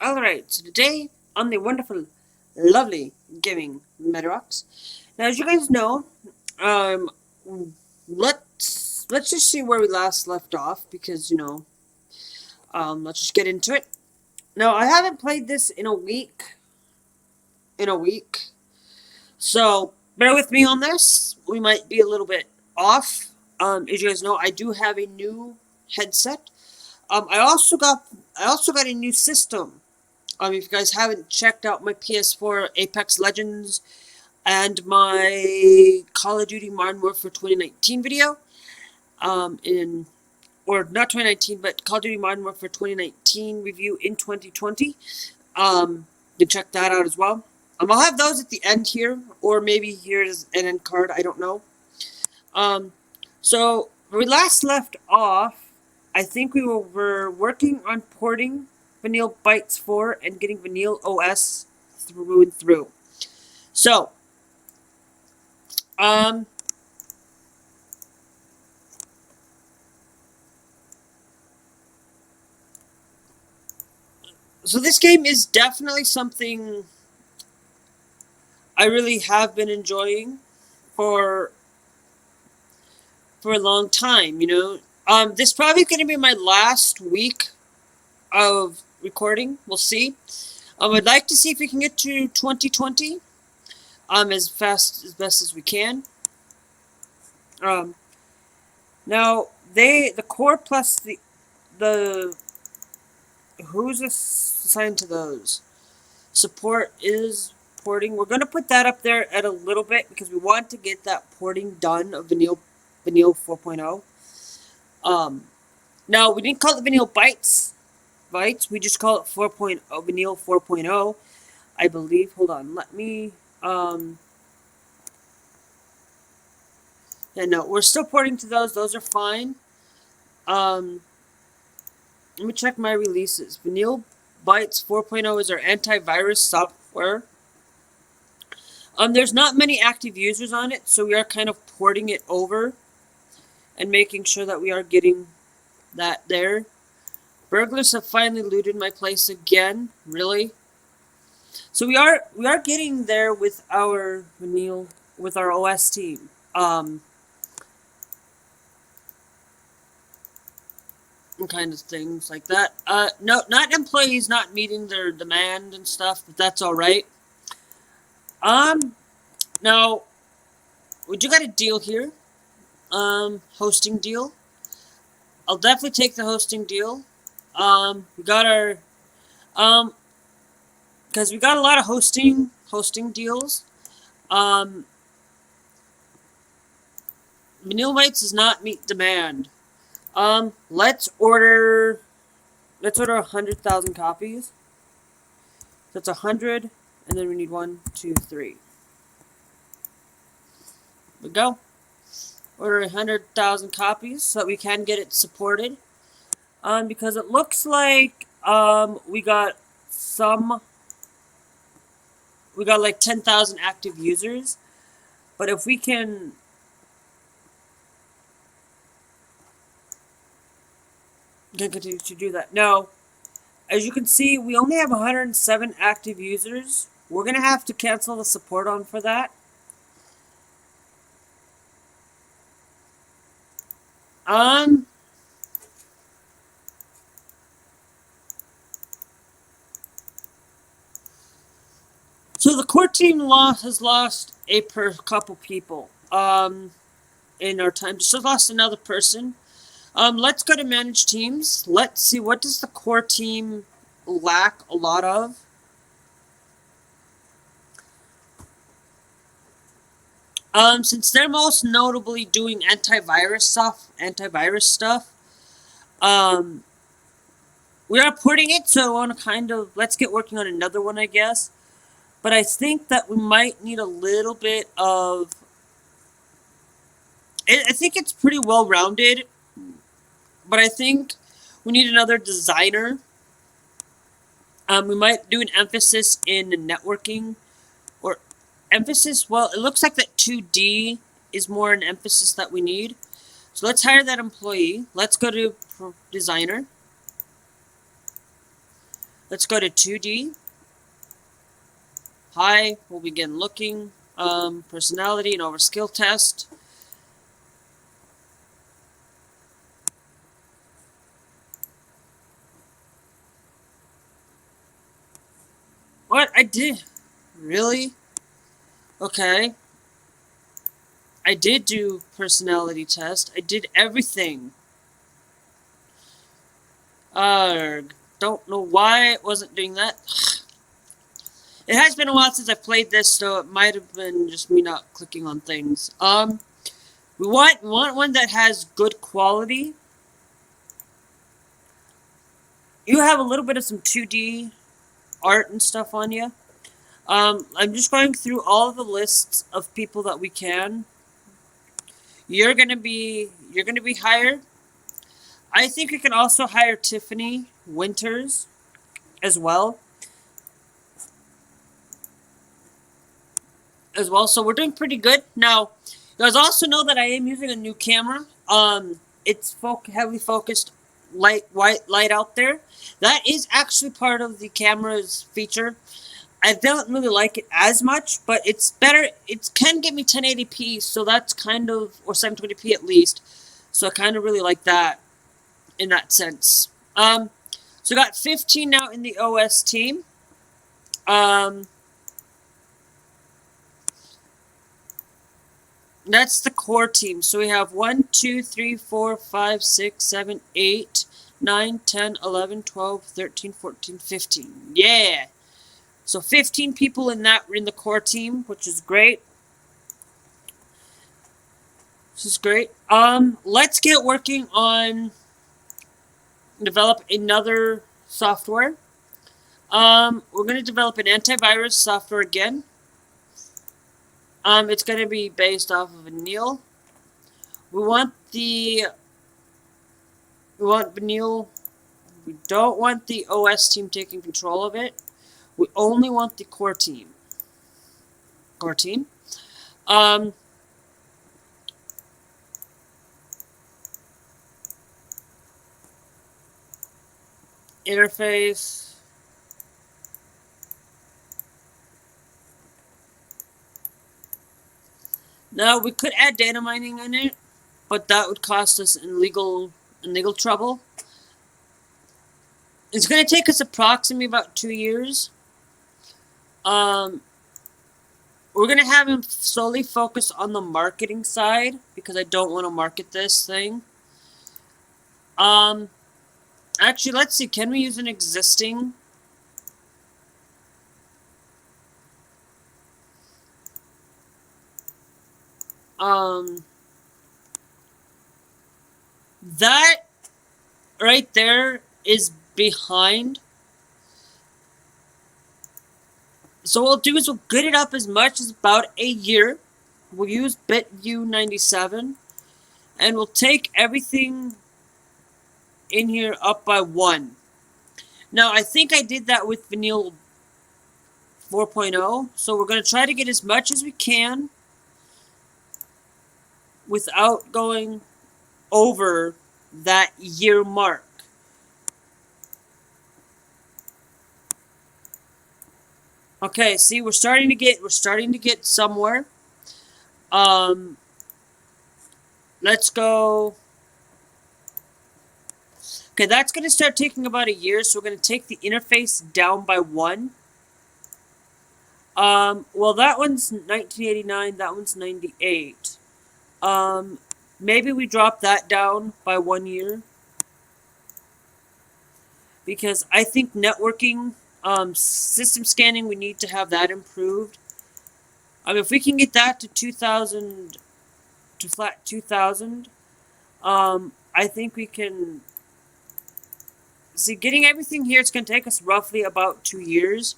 Alright, so today on the wonderful, lovely Gamingmadirocks. Now, as you guys know, um, let's just see where we last left off because let's just get into it. Now, I haven't played this in a week. So bear with me on this. We might be a little bit off. As you guys know, I do have a new headset. I also got a new system. If you guys haven't checked out my PS4 Apex Legends and my Call of Duty Modern Warfare 2019 video, or not 2019, but Call of Duty Modern Warfare 2019 review in 2020, you can check that out as well. I'll have those at the end here, or maybe here's an end card, I don't know. So, where we last left off, I think we were working on porting Vanille Bytes 4 and getting Vanille OS through and through. So, so this game is definitely something I really have been enjoying for a long time, this is probably going to be my last week of recording. We'll see. I'd like to see if we can get to 2020 as best as we can. Now the core plus the who's assigned to those support is porting. We're gonna put that up there at a little bit because we want to get that porting done of Vanille 4.0. Now we didn't call it Vanille Bytes. We just call it 4.0, Vanille 4.0, I believe. Hold on, let me, yeah, no, we're still porting to those are fine. Let me check my releases. Vanille Bytes 4.0 is our antivirus software. There's not many active users on it, so we are kind of porting it over and making sure that we are getting that there. Burglars have finally looted my place again. Really? So we are getting there with our Vanille, with our OS team. And kind of things like that. No, not employees not meeting their demand and stuff, but that's all right. Now we do got a deal here. Hosting deal. I'll definitely take the hosting deal. We got our, because we got a lot of hosting deals. Vanille Bytes does not meet demand. Let's order 100,000 copies. That's 100, and then we need 1, 2, 3. There we go. Order 100,000 copies so that we can get it supported. Because it looks like we got like 10,000 active users, but if we can continue to do that. Now, as you can see, we only have 107 active users. We're gonna have to cancel the support on for that. So the core team has lost a couple people. In our time, just lost another person. Let's go to manage teams. Let's see, what does the core team lack a lot of? Since they're most notably doing antivirus stuff, we are porting it, so I want to let's get working on another one, I guess. But I think that we might need a little bit of, I think it's pretty well-rounded, but I think we need another designer. We might do an emphasis in networking, or emphasis, well, it looks like that 2D is more an emphasis that we need. So let's hire that employee. Let's go to designer. Let's go to 2D. Hi, we'll begin looking. Personality and over skill test. What? I did? Really? Okay. I did do personality test. I did everything. Don't know why it wasn't doing that. It has been a while since I've played this, so it might have been just me not clicking on things. We want one that has good quality. You have a little bit of some 2D art and stuff on you. I'm just going through all of the lists of people that we can. You're gonna be hired. I think we can also hire Tiffany Winters as well. So we're doing pretty good. Now, you guys also know that I am using a new camera. It's heavily focused white light out there. That is actually part of the camera's feature. I don't really like it as much, but it's better. It can get me 1080p, so that's kind of, or 720p at least. So I kind of really like that in that sense. So we got 15 now in the OS team. That's the core team. So we have 1, 2, 3, 4, 5, 6, 7, 8, 9, 10, 11, 12, 13, 14, 15. Yeah! So 15 people in the core team, which is great. This is great. Let's get working on develop another software. We're going to develop an antivirus software again. It's going to be based off of Vanille. We want Vanille. We don't want the OS team taking control of it. We only want the core team. Interface. Now we could add data mining in it, but that would cost us in legal trouble. It's going to take us approximately about 2 years. We're going to have him solely focus on the marketing side, because I don't want to market this thing. Actually, let's see. Can we use an existing? That right there is behind. So what we'll do is we'll get it up as much as about a year. We'll use BitView 97. And we'll take everything in here up by 1. Now, I think I did that with Vanille 4.0. So we're going to try to get as much as we can without going over that year mark. Okay, see, we're starting to get somewhere. Let's go. Okay, that's going to start taking about a year, so we're going to take the interface down by 1. Well, that one's 1989, that one's 98. Maybe we drop that down by 1 year. Because I think networking, system scanning, we need to have that improved. If we can get that to 2000, to flat 2000, I think we can. See, getting everything here, it's going to take us roughly about 2 years.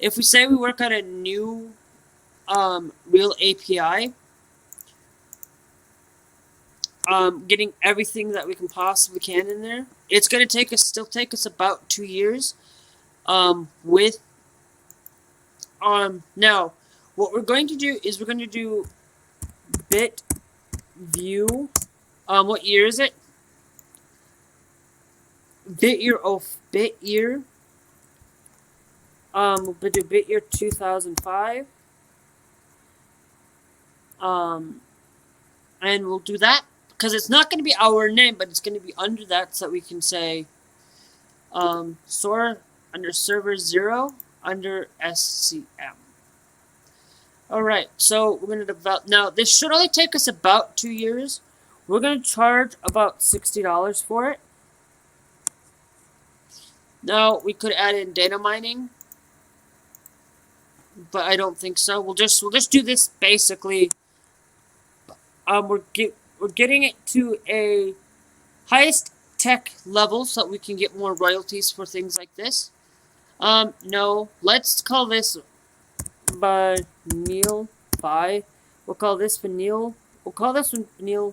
If we say we work on a new real API, getting everything that we can possibly can in there, it's going to still take us about 2 years. Now, what we're going to do is we're going to do BitView. What year is it? Bit year We'll do bit year 2005. And we'll do that because it's not going to be our name, but it's going to be under that, so that we can say soar under server 0 under SCM. Alright, so we're going to develop. Now, this should only take us about 2 years. We're going to charge about $60 for it. Now, we could add in data mining, but I don't think so. We'll just do this basically. We're getting it to a highest tech level so that we can get more royalties for things like this. No, let's call this Vanille 5. We'll call this Vanille. We'll call this one Vanille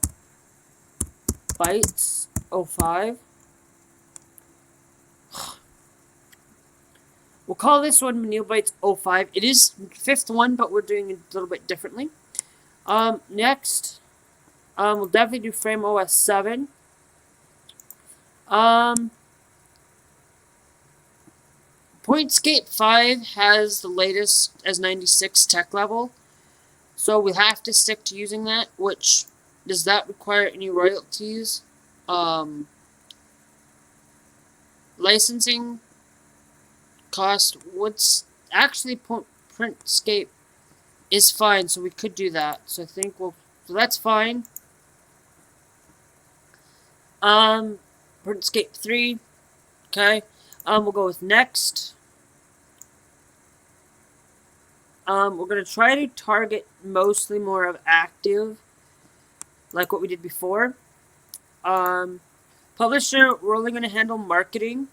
Bytes 05. We'll call this one Vanille Bytes 05. It is 5th one, but we're doing it a little bit differently. Next, we'll definitely do Frame OS 7. Pointscape 5 has the latest as 96 tech level, so we have to stick to using that, which, does that require any royalties? Licensing cost, what's actually Printscape is fine, so we could do that. So I think so that's fine. Printscape 3, okay. We'll go with next. We're gonna try to target mostly more of active, like what we did before. Publisher, we're only gonna handle marketing.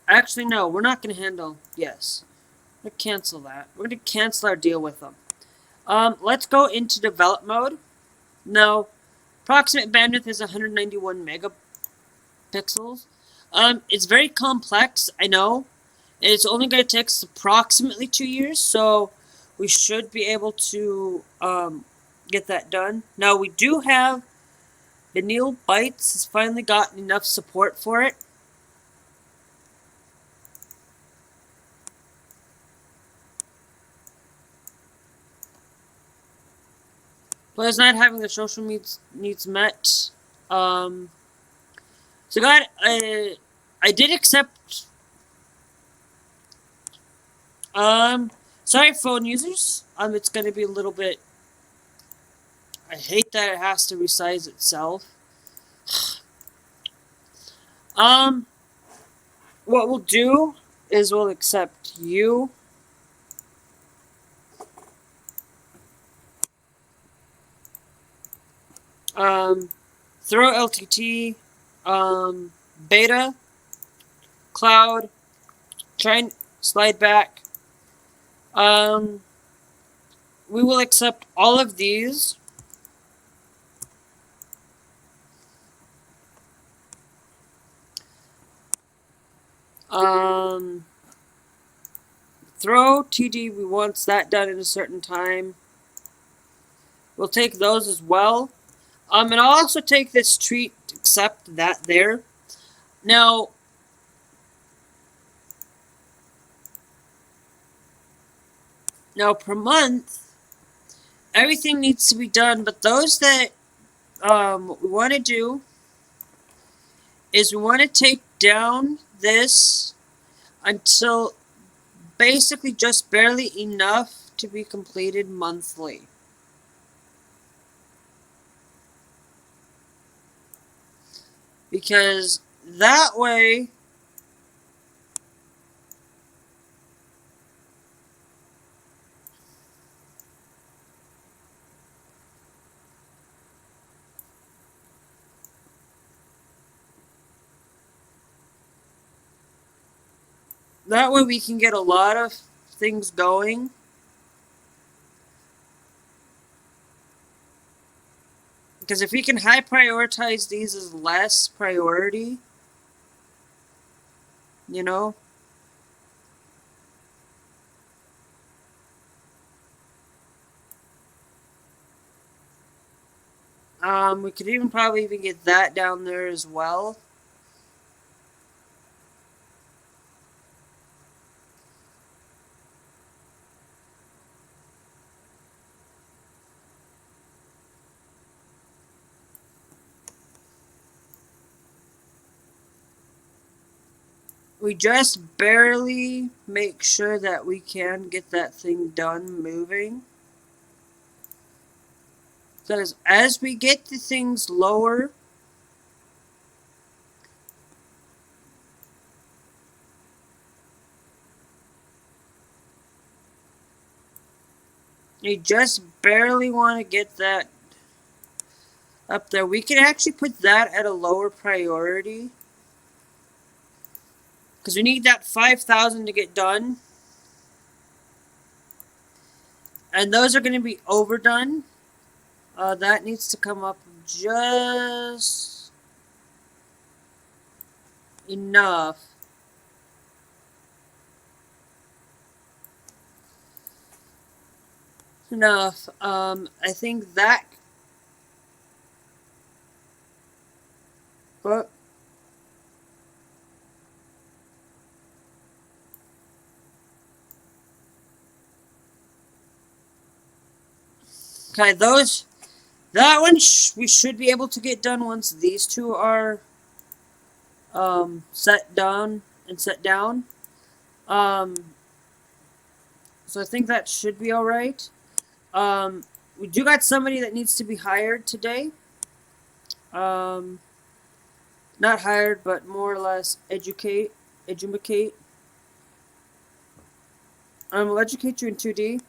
Actually, no, we're not gonna handle. Yes, we're gonna cancel that. We're gonna cancel our deal with them. Let's go into develop mode. Now, approximate bandwidth is 191 megapixels. It's very complex, I know. And it's only going to take us approximately 2 years, so we should be able to get that done. Now, we do have Vanille Bytes has finally gotten enough support for it. Players not having their social needs met. So God, I did accept. Sorry, phone users. It's gonna be a little bit. I hate that it has to resize itself. What we'll do is we'll accept you. Throw LTT, beta, cloud, try and slide back. We will accept all of these. Throw TD, we want that done in a certain time. We'll take those as well. And I'll also take this treat, accept that there. Now, per month, everything needs to be done, but those that what we want to do is we want to take down this until basically just barely enough to be completed monthly. Because that way, we can get a lot of things going. Because if we can high prioritize these as less priority, you know, we could even probably even get that down there as well. we just barely make sure that we can get that thing done moving. Because as we get the things lower, you just barely want to get that up there. We can actually put that at a lower priority. Because we need that 5,000 to get done. And those are going to be overdone. That needs to come up just enough. I think that. But okay, that one we should be able to get done once these two are set down and set down. So I think that should be all right. We do got somebody that needs to be hired today. Not hired, but more or less educate. We'll educate you in 2D.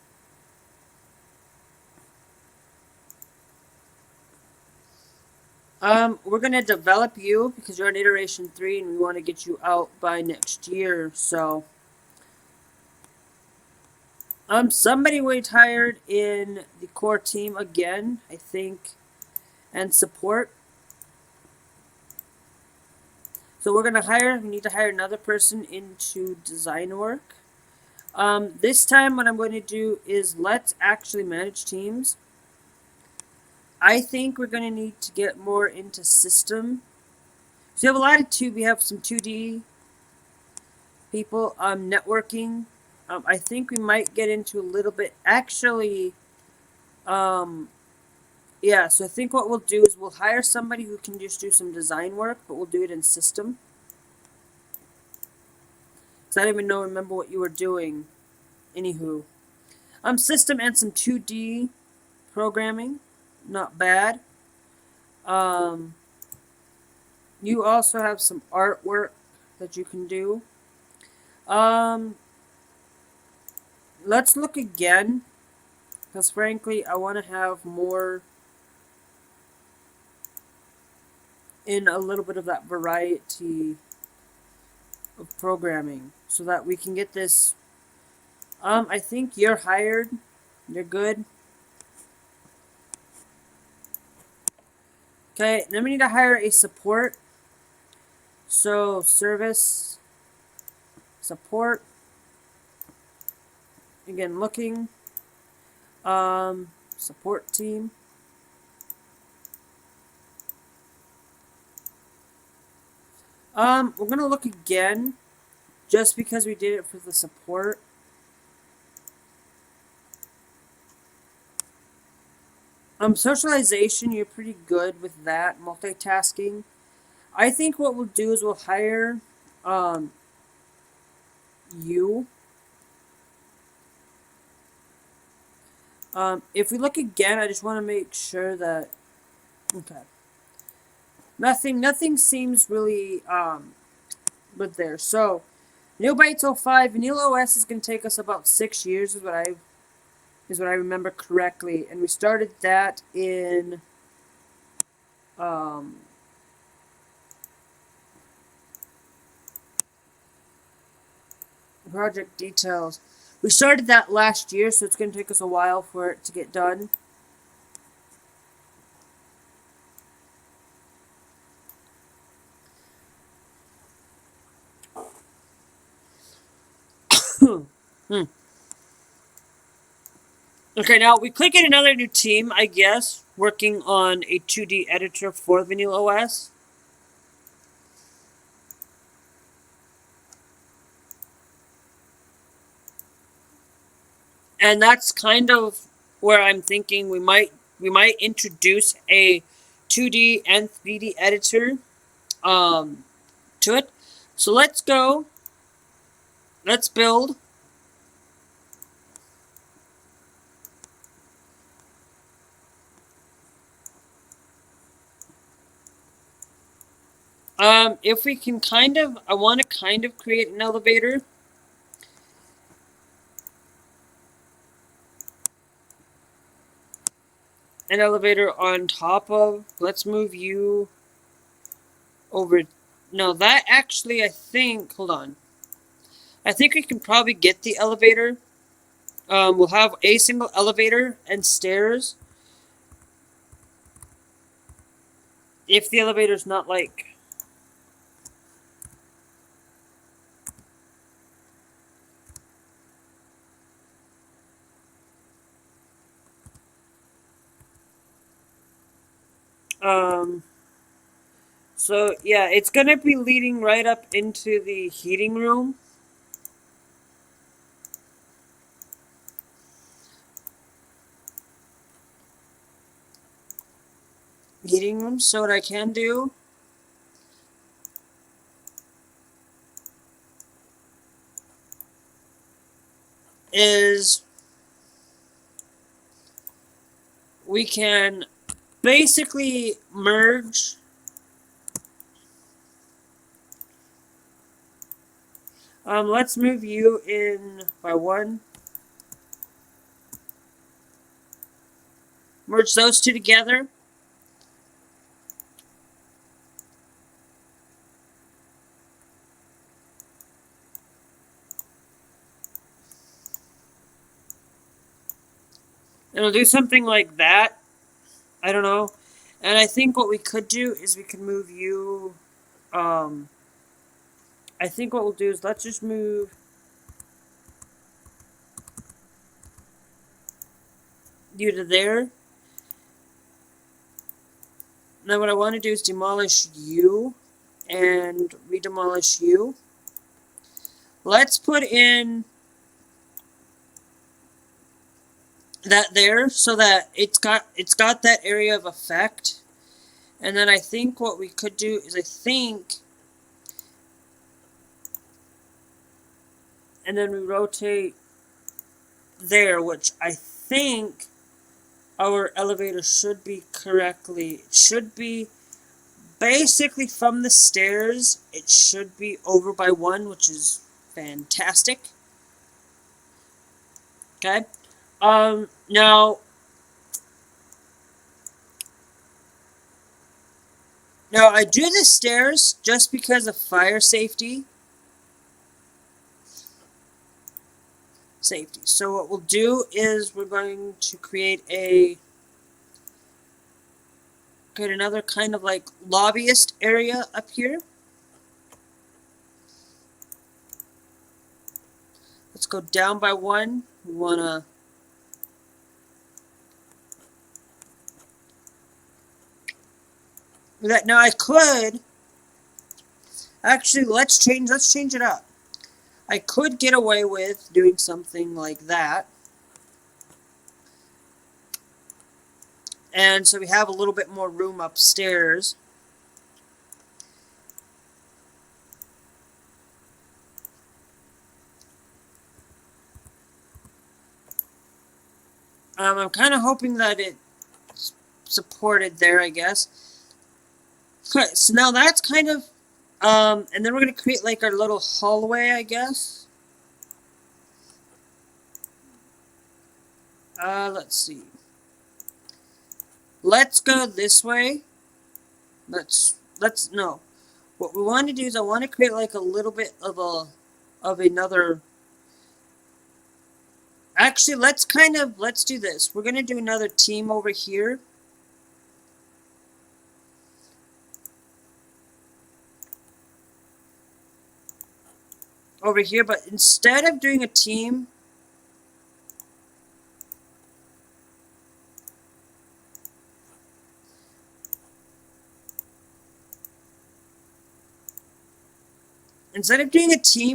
We're gonna develop you because you're on iteration 3 and we want to get you out by next year, so. Somebody was hired in the core team again, I think, and support. So we need to hire another person into design work. This time what I'm going to do is let's actually manage teams. I think we're going to need to get more into system. So we have a lot of we have some 2D people, networking. I think we might get into a little bit, actually, yeah, so I think what we'll do is we'll hire somebody who can just do some design work, but we'll do it in system. So I don't even remember what you were doing. Anywho. System and some 2D programming. Not bad. You also have some artwork that you can do. Let's look again. Because frankly, I want to have more in a little bit of that variety of programming. So that we can get this. I think you're hired. You're good. Okay, then we need to hire a support. So, service, support. Again, looking. Support team. We're going to look again. Just because we did it for the support. Socialization, you're pretty good with that. Multitasking. I think what we'll do is we'll hire you. If we look again, I just want to make sure that, okay. Nothing seems really good there. So, New Bytes 05, Vanilla OS is going to take us about 6 years is what I remember correctly. And we started that in project details. We started that last year, so it's going to take us a while for it to get done. Okay, now we could get another new team, I guess, working on a 2D editor for Vanilla OS. And that's kind of where I'm thinking we might introduce a 2D and 3D editor to it. So let's go let's build. If we can I want to kind of create an elevator. An elevator on top of, let's move you over. No, that actually, I think, hold on. I think we can probably get the elevator. We'll have a single elevator and stairs. If the elevator's not like... So, yeah, it's gonna be leading right up into the heating room. So what I can do is we can basically merge let's move you in by one. Merge those two together. It'll do something like that. I don't know. And I think what we could do is we could move you. I think what we'll do is let's just move you to there. Now what I want to do is demolish you and re-demolish you. Let's put in that there so that it's got that area of effect. And then I think what we could do is and then we rotate there, which I think our elevator should be correctly. It should be basically from the stairs. It should be over by one, which is fantastic. Okay. Now I do the stairs just because of fire safety. So what we'll do is we're going to create another kind of like lobbyist area up here. Let's go down by one. We wanna that now I could actually let's change it up. I could get away with doing something like that. And so we have a little bit more room upstairs. I'm kind of hoping that it's supported there, I guess. Okay, so now that's kind of, and then we're going to create like our little hallway, I guess. Let's see. Let's go this way. No. What we want to do is I want to create like a little bit of another. Actually, let's do this. We're going to do another team over here. But instead of doing a team,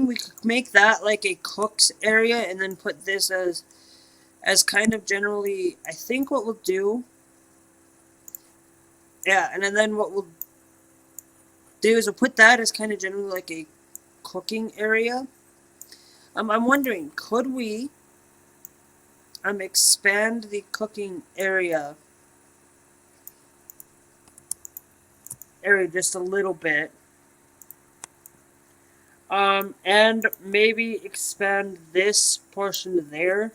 we could make that like a cook's area and then put this as kind of generally, I think what we'll do, yeah, and then what we'll do is we'll put that as kind of generally like a cooking area. I'm wondering, could we expand the cooking area just a little bit, and maybe expand this portion there,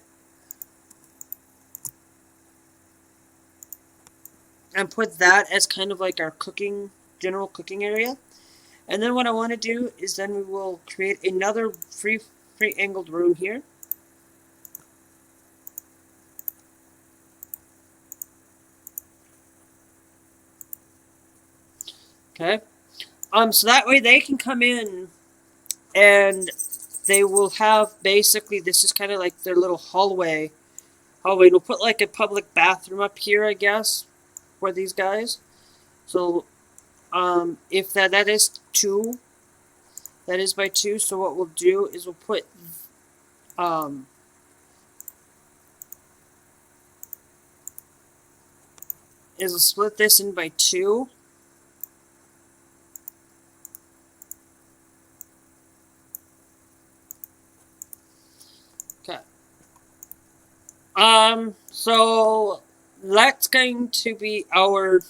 and put that as kind of like our general cooking area. And then what I want to do is then we will create another free angled room here. Okay. So that way they can come in and they will have basically, this is kind of like their little hallway. We'll put like a public bathroom up here, I guess, for these guys. So if that is 2, that is by 2. So what we'll do is we'll put we'll split this in by 2. Okay. So that's going to be our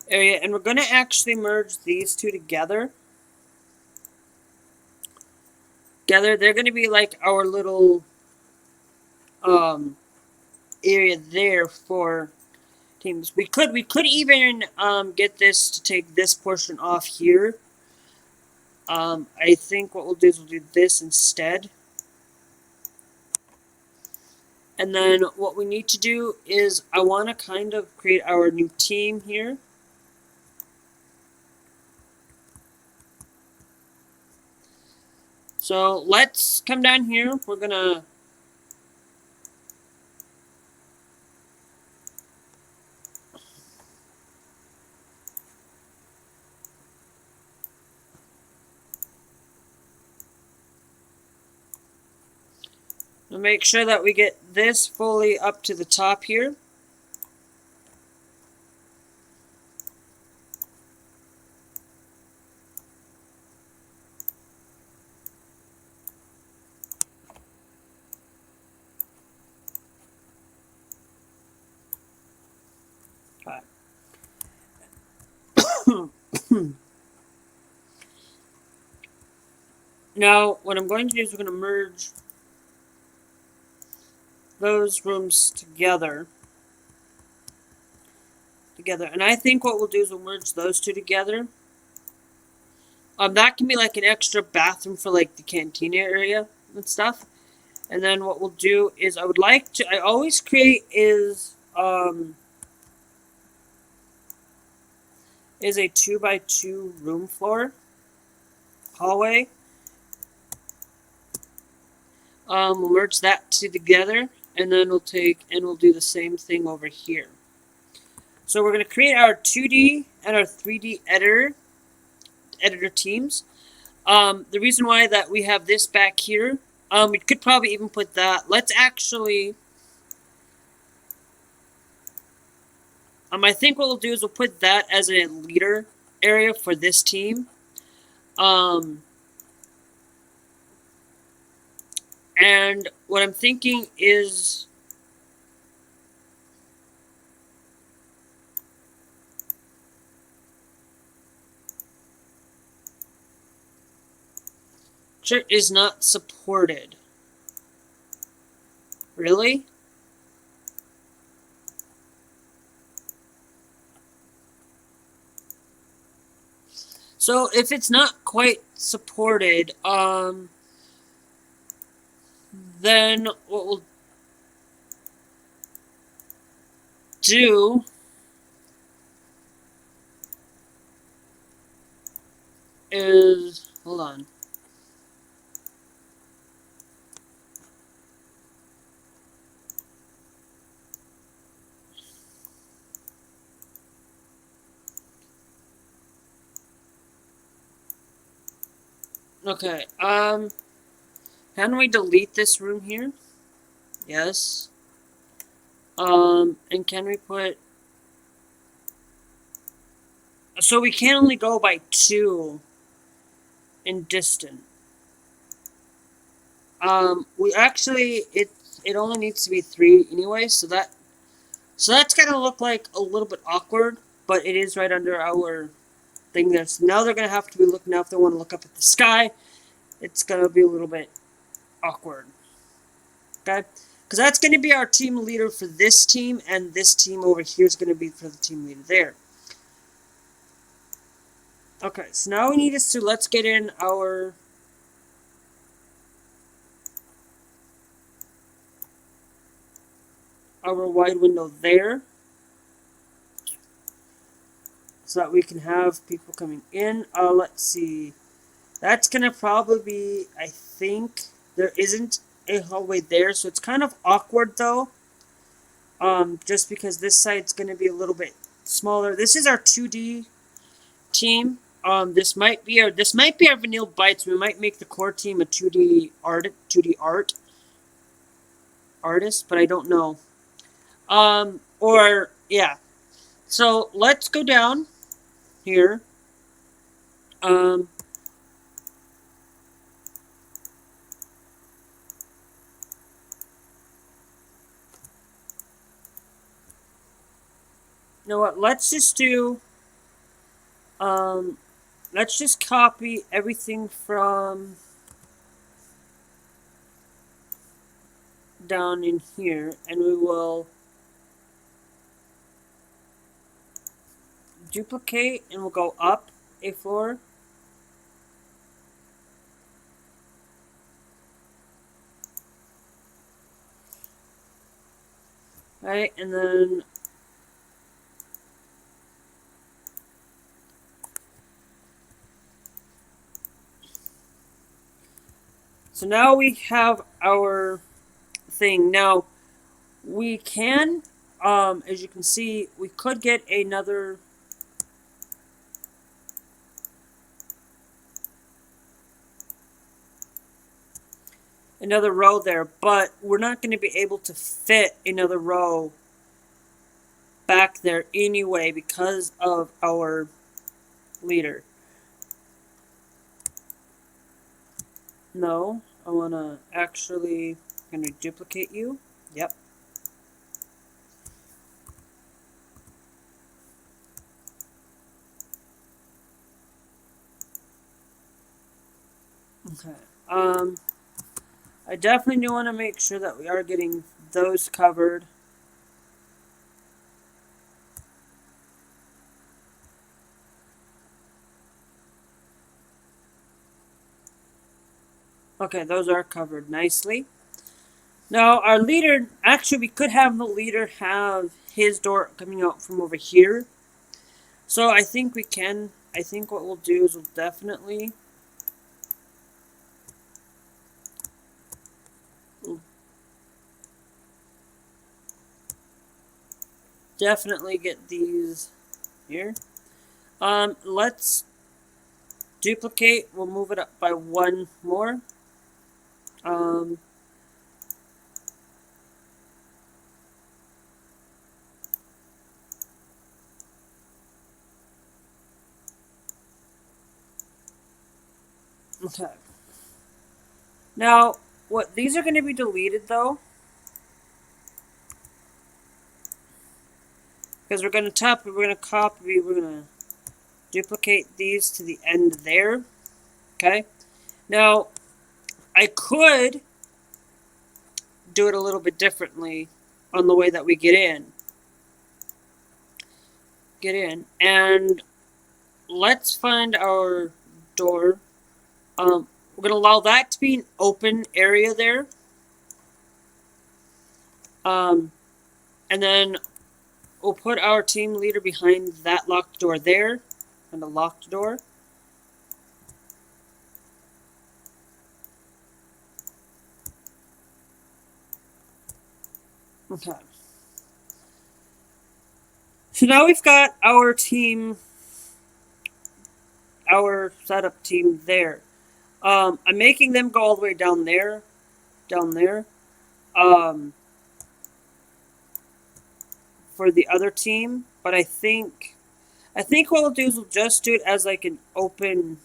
area, and we're going to actually merge these two together. They're going to be like our little area there for teams. We could even get this to take this portion off here. I think what we'll do is we'll do this instead. And then what we need to do is I want to kind of create our new team here. So let's come down here. We're going to make sure that we get this fully up to the top here. Now, what I'm going to do is we're going to merge those rooms together. And I think what we'll do is we'll merge those two together. That can be like an extra bathroom for like the cantina area and stuff. And then what we'll do is I always create is a 2x2 room floor hallway. We'll merge that two together, and then we'll do the same thing over here. So we're going to create our 2D and our 3D editor teams. The reason why that we have this back here, we could probably even put that. Let's actually, I think what we'll do is we'll put that as a leader area for this team. And what I'm thinking is is not supported. Really? So if it's not quite supported, then what we'll do is, hold on. Okay, can we delete this room here? Yes. And can we put... So we can only go by 2 in distance. We actually it only needs to be 3 anyway, so that's gonna look like a little bit awkward, but it is right under our thing there. So now they're gonna have to be looking out if they want to look up at the sky. It's gonna be a little bit awkward. Okay? Because that's gonna be our team leader for this team, and this team over here is gonna be for the team leader there. Okay, so now we need us to let's get in our wide window there, so that we can have people coming in. Let's see. That's gonna probably be, I think, there isn't a hallway there, so it's kind of awkward though. Just because this side's gonna be a little bit smaller. This is our 2D team. This might be our vanilla bites. We might make the core team a 2D art artist, but I don't know. Or yeah. So let's go down here. You know what? Let's just do. Let's just copy everything from down in here, and we will duplicate, and we'll go up a floor. Right, and then so now we have our thing. Now we can, as you can see, we could get another row there, but we're not going to be able to fit another row back there anyway because of our leader. No, I want to actually going to duplicate you. Yep. Okay. I definitely do want to make sure that we are getting those covered. Okay, those are covered nicely. Now, our leader, actually, we could have the leader have his door coming out from over here. So I think we can. I think what we'll do is we'll definitely get these here. Let's duplicate. We'll move it up by 1 more. Okay. Now, what these are going to be deleted though, because we're going to copy, we're going to duplicate these to the end there. Okay. Now, I could do it a little bit differently on the way that we get in. And let's find our door. We're going to allow that to be an open area there. And then we'll put our team leader behind that locked door there, and a locked door. Okay. So now we've got our team, our setup team there. I'm making them go all the way down there, for the other team. But I think what we'll do is we'll just do it as like an open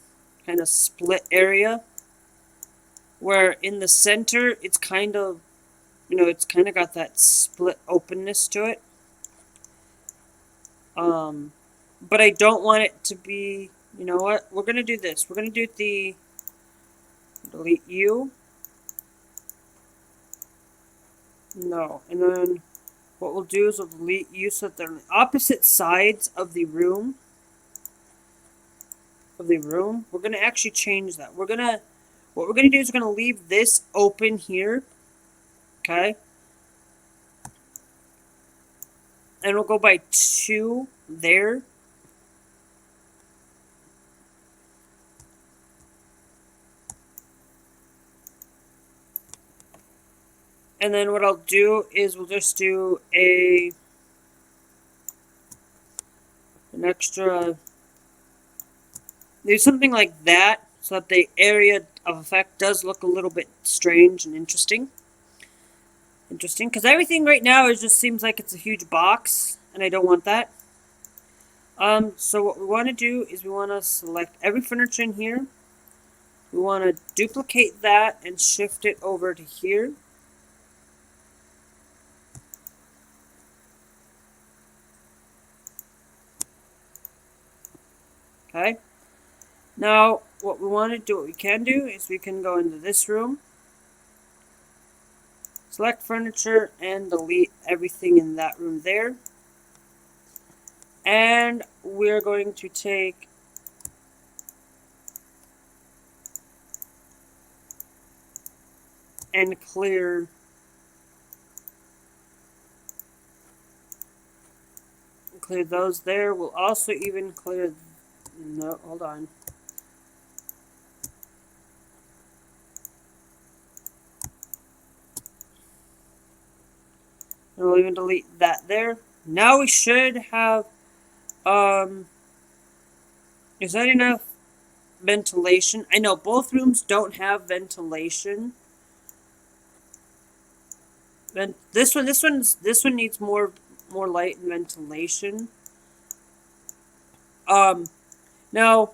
kind of split area where in the center it's kind of, it's kind of got that split openness to it. But I don't want it to be, you know what, we're going to do this. We're going to do the delete you. No, and then what we'll do is we'll delete you so that they're on the opposite sides of the room. We're going to actually change that. What we're going to do is we're going to leave this open here. Okay? And we'll go by 2 there. And then what I'll do is we'll just do an extra, do something like that so that the area of effect does look a little bit strange and interesting. Because everything right now just seems like it's a huge box, and I don't want that. So what we want to do is we want to select every furniture in here. We want to duplicate that and shift it over to here. Okay. Now, what we can do is we can go into this room, select furniture, and delete everything in that room there. And we're going to take and clear those there. We'll also even clear, no, hold on. And we'll even delete that there. Now we should have, is that enough ventilation? I know both rooms don't have ventilation. This one needs more light and ventilation. Now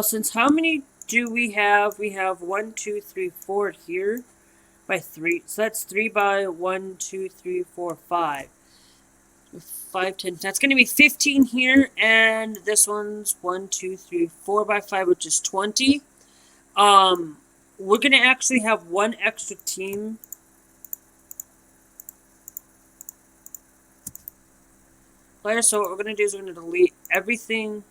since how many do we have? We have 1, 2, 3, 4 here by 3. So that's 3 by 1, 2, 3, 4, 5. 5, 10. That's going to be 15 here, and this one's 1, 2, 3, 4 by 5, which is 20. We're going to actually have one extra team player. So what we're going to do is we're going to delete everything.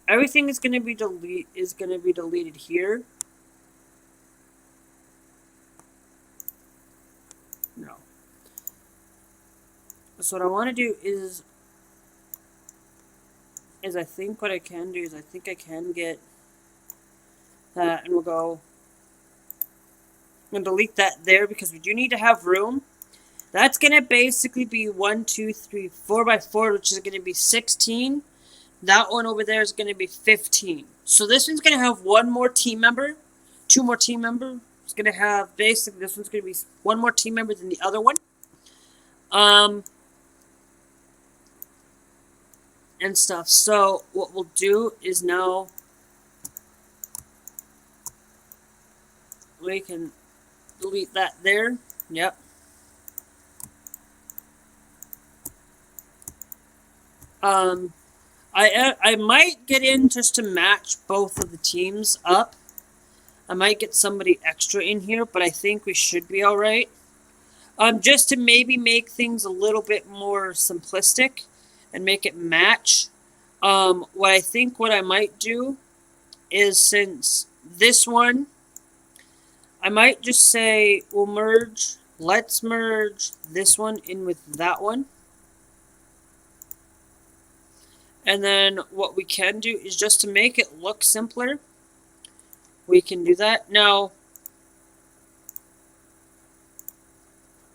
Everything is going to be deleted here. No. So what I want to do is I think what I can do is I think I can get that, and we'll go. I'm going to delete that there because we do need to have room. That's going to basically be 1, 2, 3, 4 by 4, which is going to be 16. That one over there is going to be 15. So this one's going to have one more team member, 2 more team members. It's going to have basically, this one's going to be 1 more team member than the other one. And stuff. So what we'll do is now we can delete that there. Yep. I might get in just to match both of the teams up. I might get somebody extra in here, but I think we should be all right. Just to maybe make things a little bit more simplistic and make it match. What I might do is, since this one, I might just say we'll merge. Let's merge this one in with that one. And then what we can do is, just to make it look simpler, we can do that. Now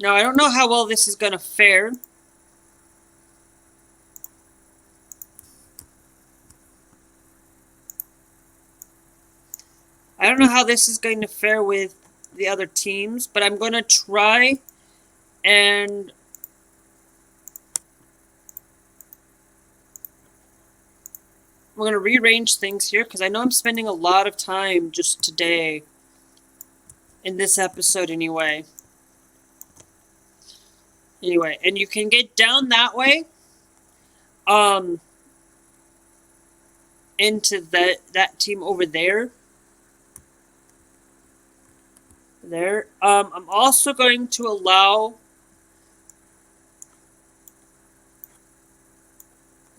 I don't know how well this is going to fare. I don't know how this is going to fare with the other teams, but I'm going to try and we're going to rearrange things here because I know I'm spending a lot of time just today in this episode anyway. Anyway, and you can get down that way into that team over there. There. I'm also going to allow.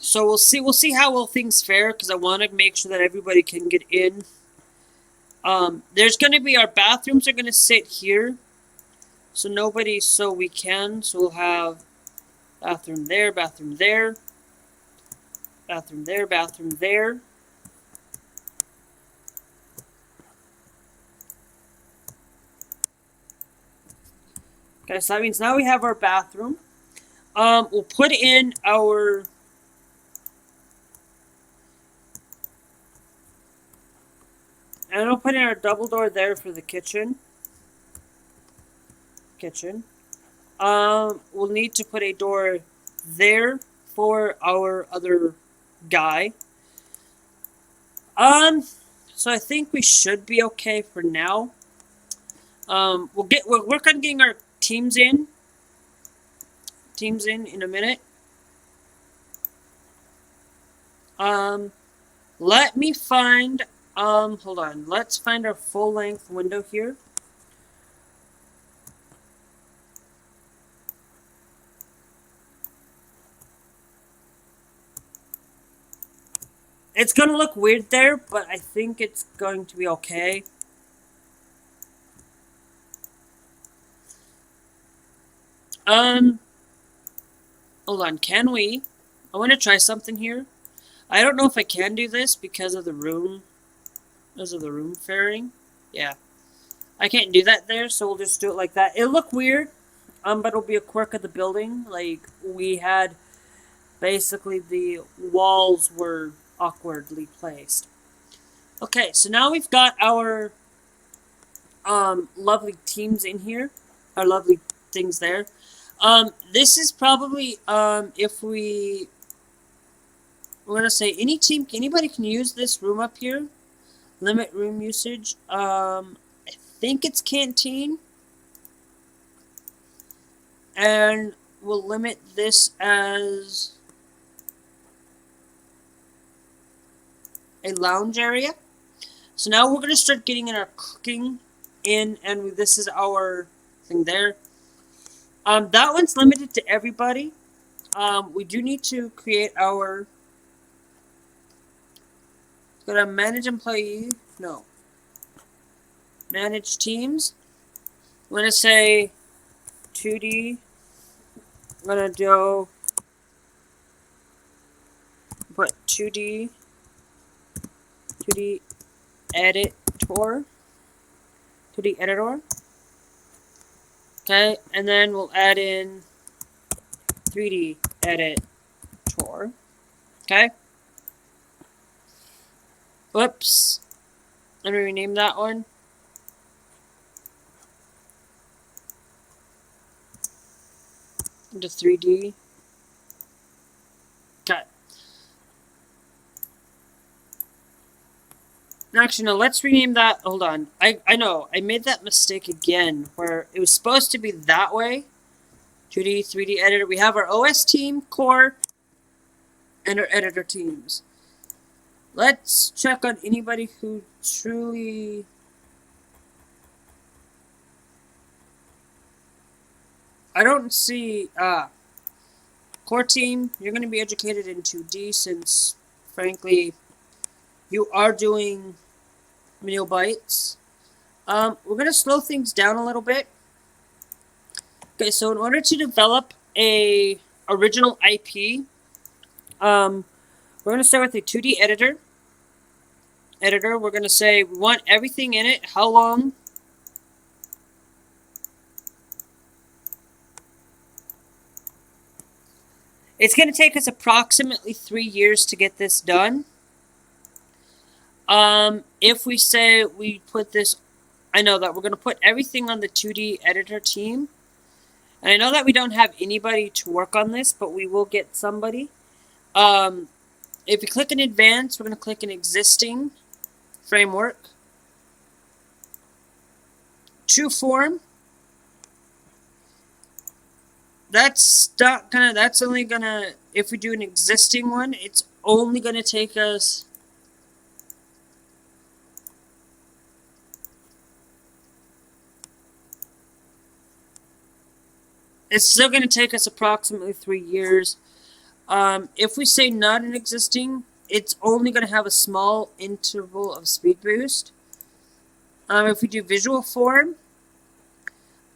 So we'll see how well things fare because I want to make sure that everybody can get in. There's going to be our bathrooms are going to sit here, so we can. So we'll have bathroom there, bathroom there, bathroom there, bathroom there. Okay, so that means now we have our bathroom. We'll put in our. And we'll put in our double door there for the kitchen. We'll need to put a door there for our other guy. So I think we should be okay for now. We'll work on getting our teams in a minute. Let me find, hold on. Let's find our full-length window here. It's gonna look weird there, but I think it's going to be okay. Hold on, can we? I want to try something here. I don't know if I can do this because of the room. Because of the room fairing. Yeah. I can't do that there, so we'll just do it like that. It'll look weird, but it'll be a quirk of the building. Like, we had, basically, the walls were awkwardly placed. Okay, so now we've got our, lovely teams in here. Our lovely things there. This is probably, if we're gonna say anybody can use this room up here. Limit room usage. I think it's canteen. And we'll limit this as a lounge area. So now we're gonna start getting in our cooking in, and this is our thing there. That one's limited to everybody. We do need to create our. Go to manage employee. No. Manage teams. I'm gonna say 2D. I'm gonna do. Put 2D editor. 2D editor. Okay, and then we'll add in 3D editor. Okay. Whoops. Let me rename that one. Into 3D. Okay. Actually, no, let's rename that. Hold on. I know. I made that mistake again where it was supposed to be that way. 2D, 3D editor. We have our OS team, core, and our editor teams. Let's check on anybody who truly... I don't see... core team, you're going to be educated in 2D since, frankly, you are doing meal bites. We're going to slow things down a little bit. Okay, so in order to develop a original IP, we're going to start with a 2D editor. We're going to say we want everything in it. How long? It's going to take us approximately 3 years to get this done. If we say we put this, I know that we're going to put everything on the 2D editor team. And I know that we don't have anybody to work on this, but we will get somebody. If If you click in advanced, we're going to click in existing framework. To form. That's only gonna, if we do an existing one, it's only gonna take us it's still gonna take us approximately 3 years. If we say not an existing, it's only gonna have a small interval of speed boost. If we do visual form,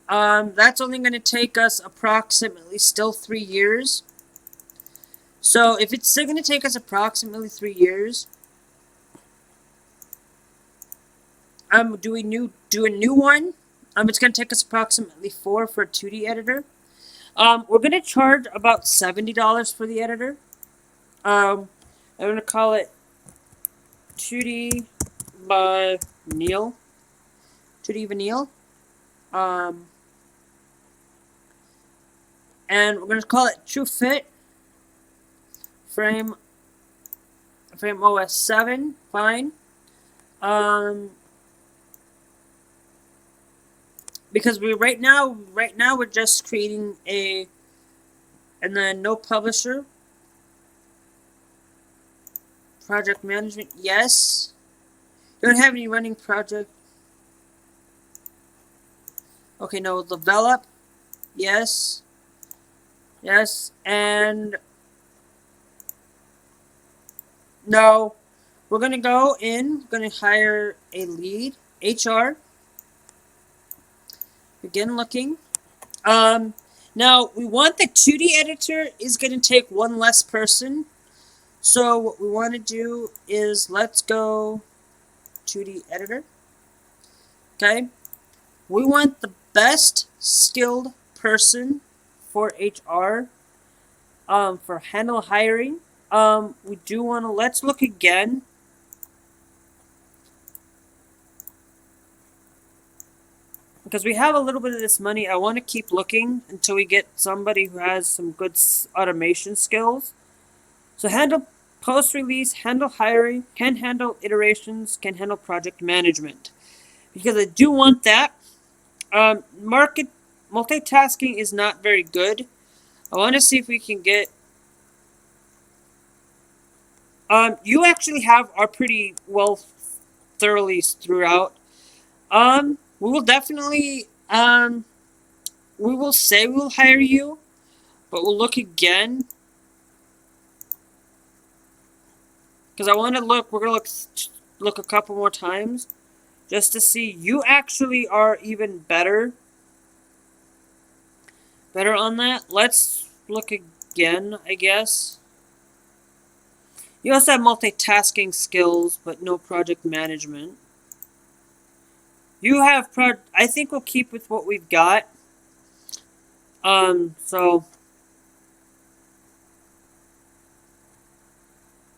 that's only gonna take us approximately still 3 years. So if it's still gonna take us approximately 3 years, do a new one. It's gonna take us approximately 4 for a 2D editor. We're gonna charge about $70 for the editor. I'm gonna call it 2D by Neil. 2D Vanille. And we're gonna call it True Fit. Frame OS 7. Fine. Because right now we're just creating a, and then no publisher. Project management, yes. Don't have any running project. Okay, no, develop, yes. Yes, and no, we're gonna go in, gonna hire a lead, HR. Begin looking. Now we want the 2D editor is gonna take one less person. So what we want to do is let's go 2D editor. Okay. We want the best skilled person for HR. For handle hiring. We do want to, let's look again. Because we have a little bit of this money, I want to keep looking until we get somebody who has some good automation skills. So handle post-release, handle hiring, can handle iterations, can handle project management. Because I do want that. Market multitasking is not very good. I want to see if we can get... you actually are pretty well thoroughly throughout. We will definitely, we will say we'll hire you, but we'll look again. Because I want to look, we're going to look a couple more times, just to see you actually are even better on that. Let's look again, I guess. You also have multitasking skills, but no project management. You have I think we'll keep with what we've got. So.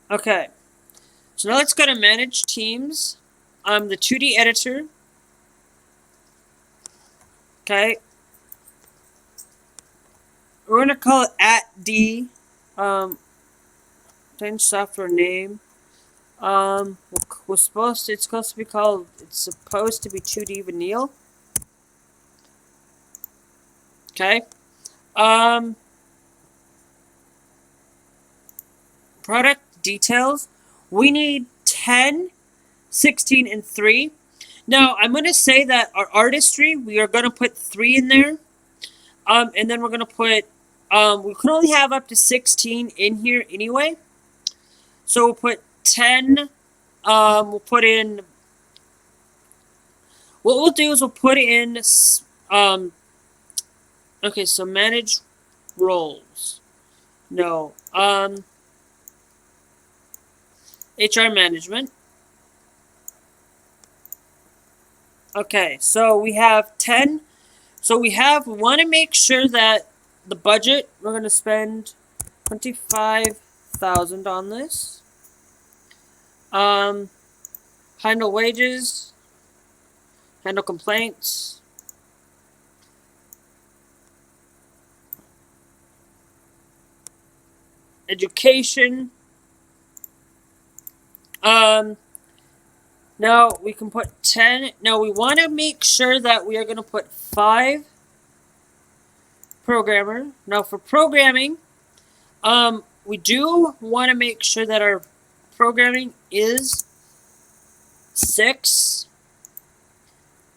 Okay. So now let's go to manage teams. The 2D editor. Okay. We're going to call it @D. Change software name. It's supposed to be called, it's supposed to be 2D Vanille. Okay. Product details. We need 10, 16, and 3. Now, I'm going to say that our artistry, we are going to put 3 in there. And then we're going to put, we can only have up to 16 in here anyway. So we'll put 10, we'll put in, what we'll do is we'll put in, okay, so manage roles. No, HR management. Okay, so we have 10. So we want to make sure that the budget, we're going to spend 25,000 on this. Handle wages, handle complaints, education, Now we can put 10. Now we want to make sure that we are going to put 5 programmer. Now for programming, we do want to make sure that our programming is 6,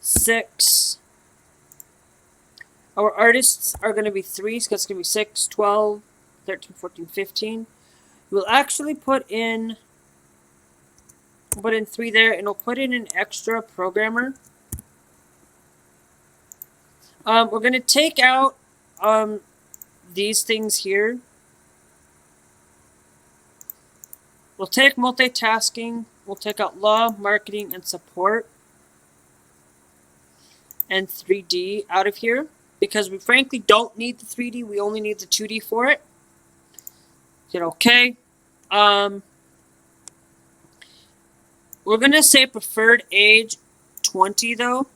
6. Our artists are going to be 3, so it's going to be 6, 12, 13, 14, 15. We'll actually put in 3 there, and we'll put in an extra programmer. We're going to take out these things here. We'll take multitasking. We'll take out law, marketing, and support. And 3D out of here. Because we frankly don't need the 3D. We only need the 2D for it. Hit OK. We're going to say preferred age 20, though.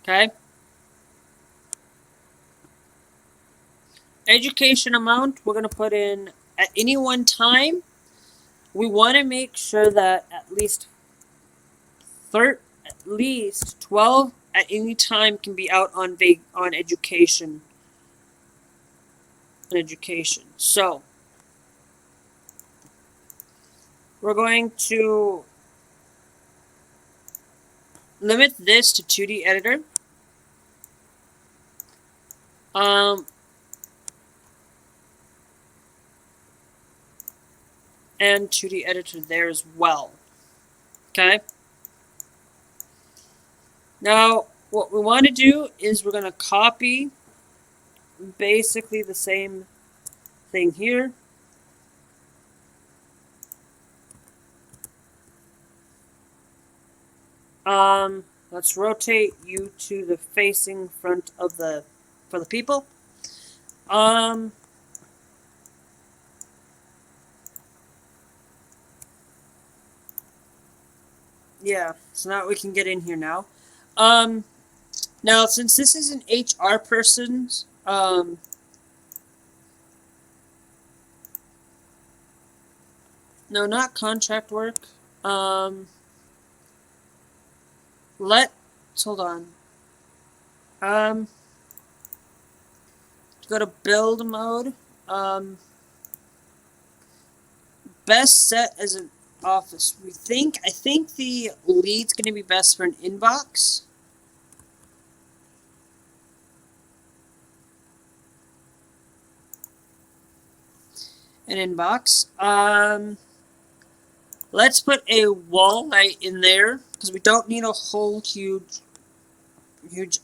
Okay. Education amount, we're going to put in at any one time. We want to make sure that at least 12 at any time can be out on education. So we're going to limit this to 2D editor. And 2D editor there as well. Okay. Now, what we want to do is we're going to copy basically the same thing here. Let's rotate you to the facing front of for the people. Yeah, so now we can get in here now. Now, since this is an HR person's, no, not contract work. Let's hold on. Go to build mode. Best set as an office. I think the lead's going to be best for an inbox. An inbox. Let's put a wall light in there because we don't need a whole huge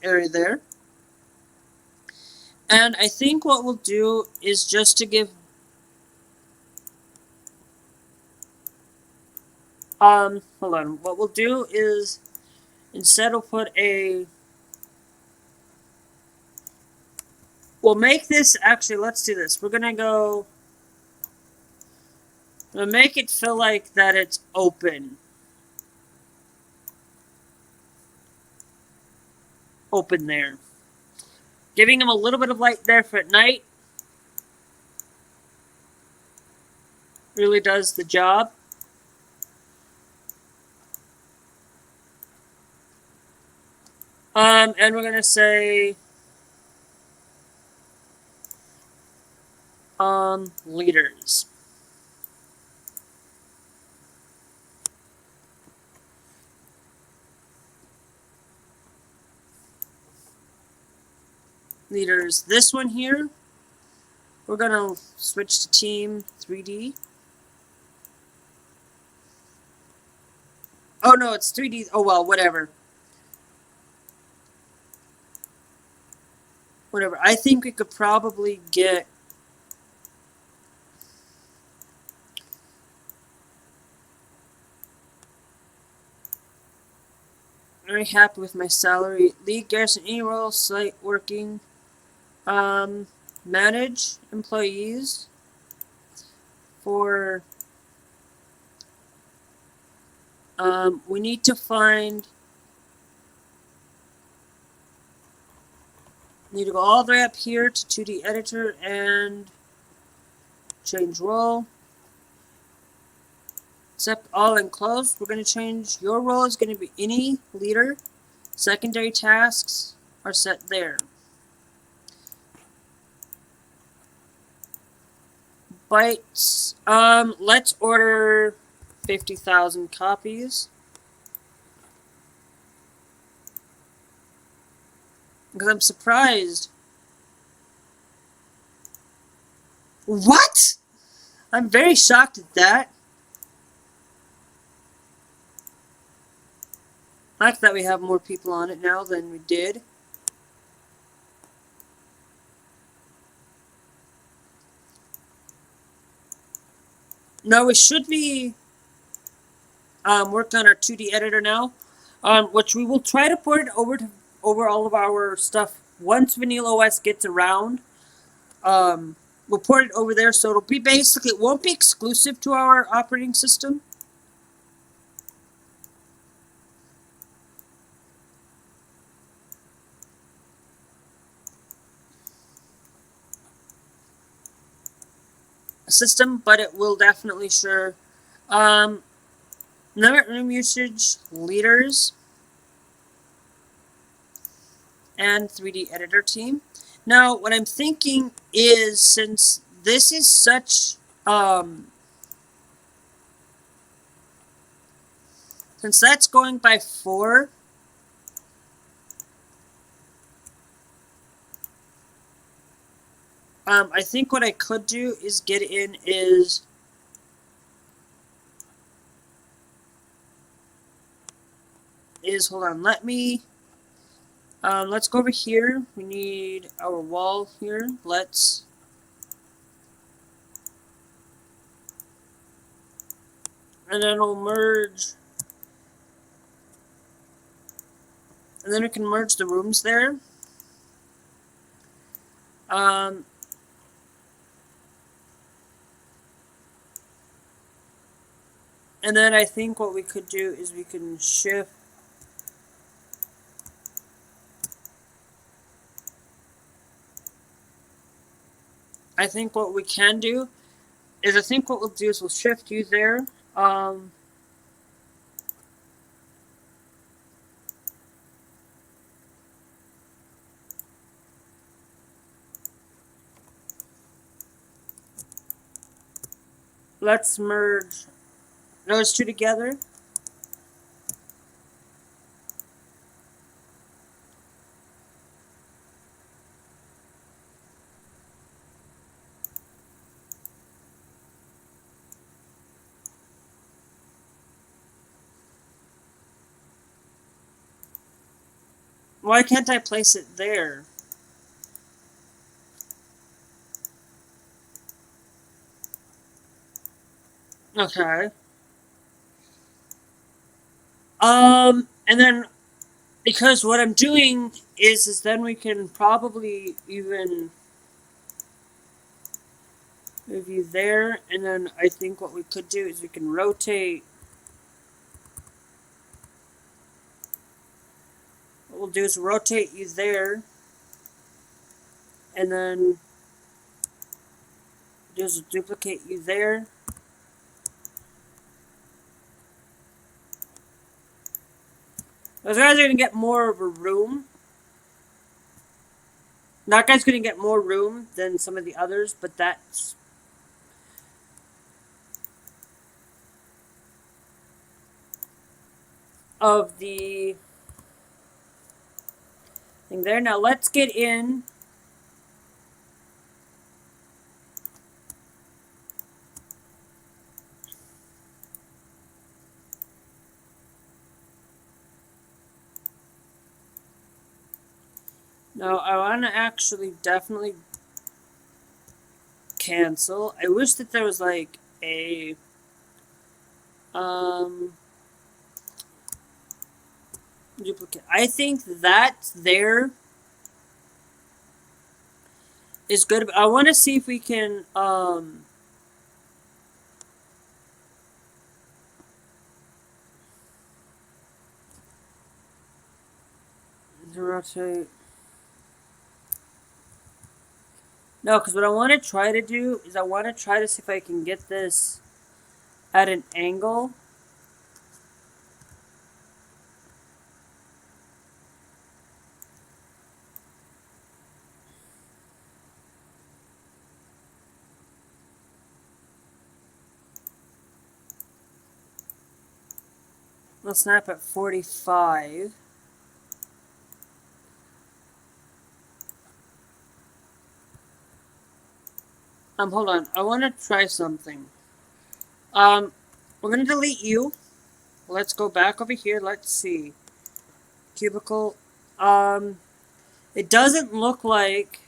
area there. And I think what we'll do is just to give hold on. What we'll do is instead we'll put we'll make this actually, let's do this. We're gonna make it feel like that it's open. Open there. Giving them a little bit of light there for at night really does the job. And we're gonna say leaders. Leaders. This one here, we're gonna switch to team 3D. Oh no, it's 3D. Oh well, whatever. Whatever. I think we could probably get very happy with my salary. Lead garrison any role, site working. Manage employees for we need to go all the way up here to 2D editor and change role. Except all enclosed. We're going to change your role is going to be any leader. Secondary tasks are set there. Bytes. Let's order 50,000 copies. Because I'm surprised. What? I'm very shocked at that. I like that we have more people on it now than we did. No, we should be working on our 2D editor now, which we will try to port it over all of our stuff once Vanilla OS gets around. We'll port it over there, so it'll be basically, it won't be exclusive to our operating system. But it will definitely sure. Limit room usage, leaders, and 3D editor team. Now, what I'm thinking is, since this is such, since that's going by 4, I think what I could do is get in hold on, let's go over here. We need our wall here. And then we'll merge, and then we can merge the rooms there. And then I think what we could do is we can shift. I think what we can do is, what we'll do is we'll shift you there. Let's merge those two together. Why can't I place it there? Okay. And then, because what I'm doing is then we can probably even move you there, and then I think what we could do is we can rotate. What we'll do is rotate you there, and then just duplicate you there. Those guys are going to get more of a room. That guy's going to get more room than some of the others, but that's... of the thing there. Now let's get in. No, I want to actually definitely cancel. I wish that there was like a duplicate. I think that there is good. I want to see if we can rotate. No, because what I want to try to do is I want to try to see if I can get this at an angle. We'll snap at 45. Hold on. I want to try something. We're going to delete you. Let's go back over here. Let's see. Cubicle. It doesn't look like...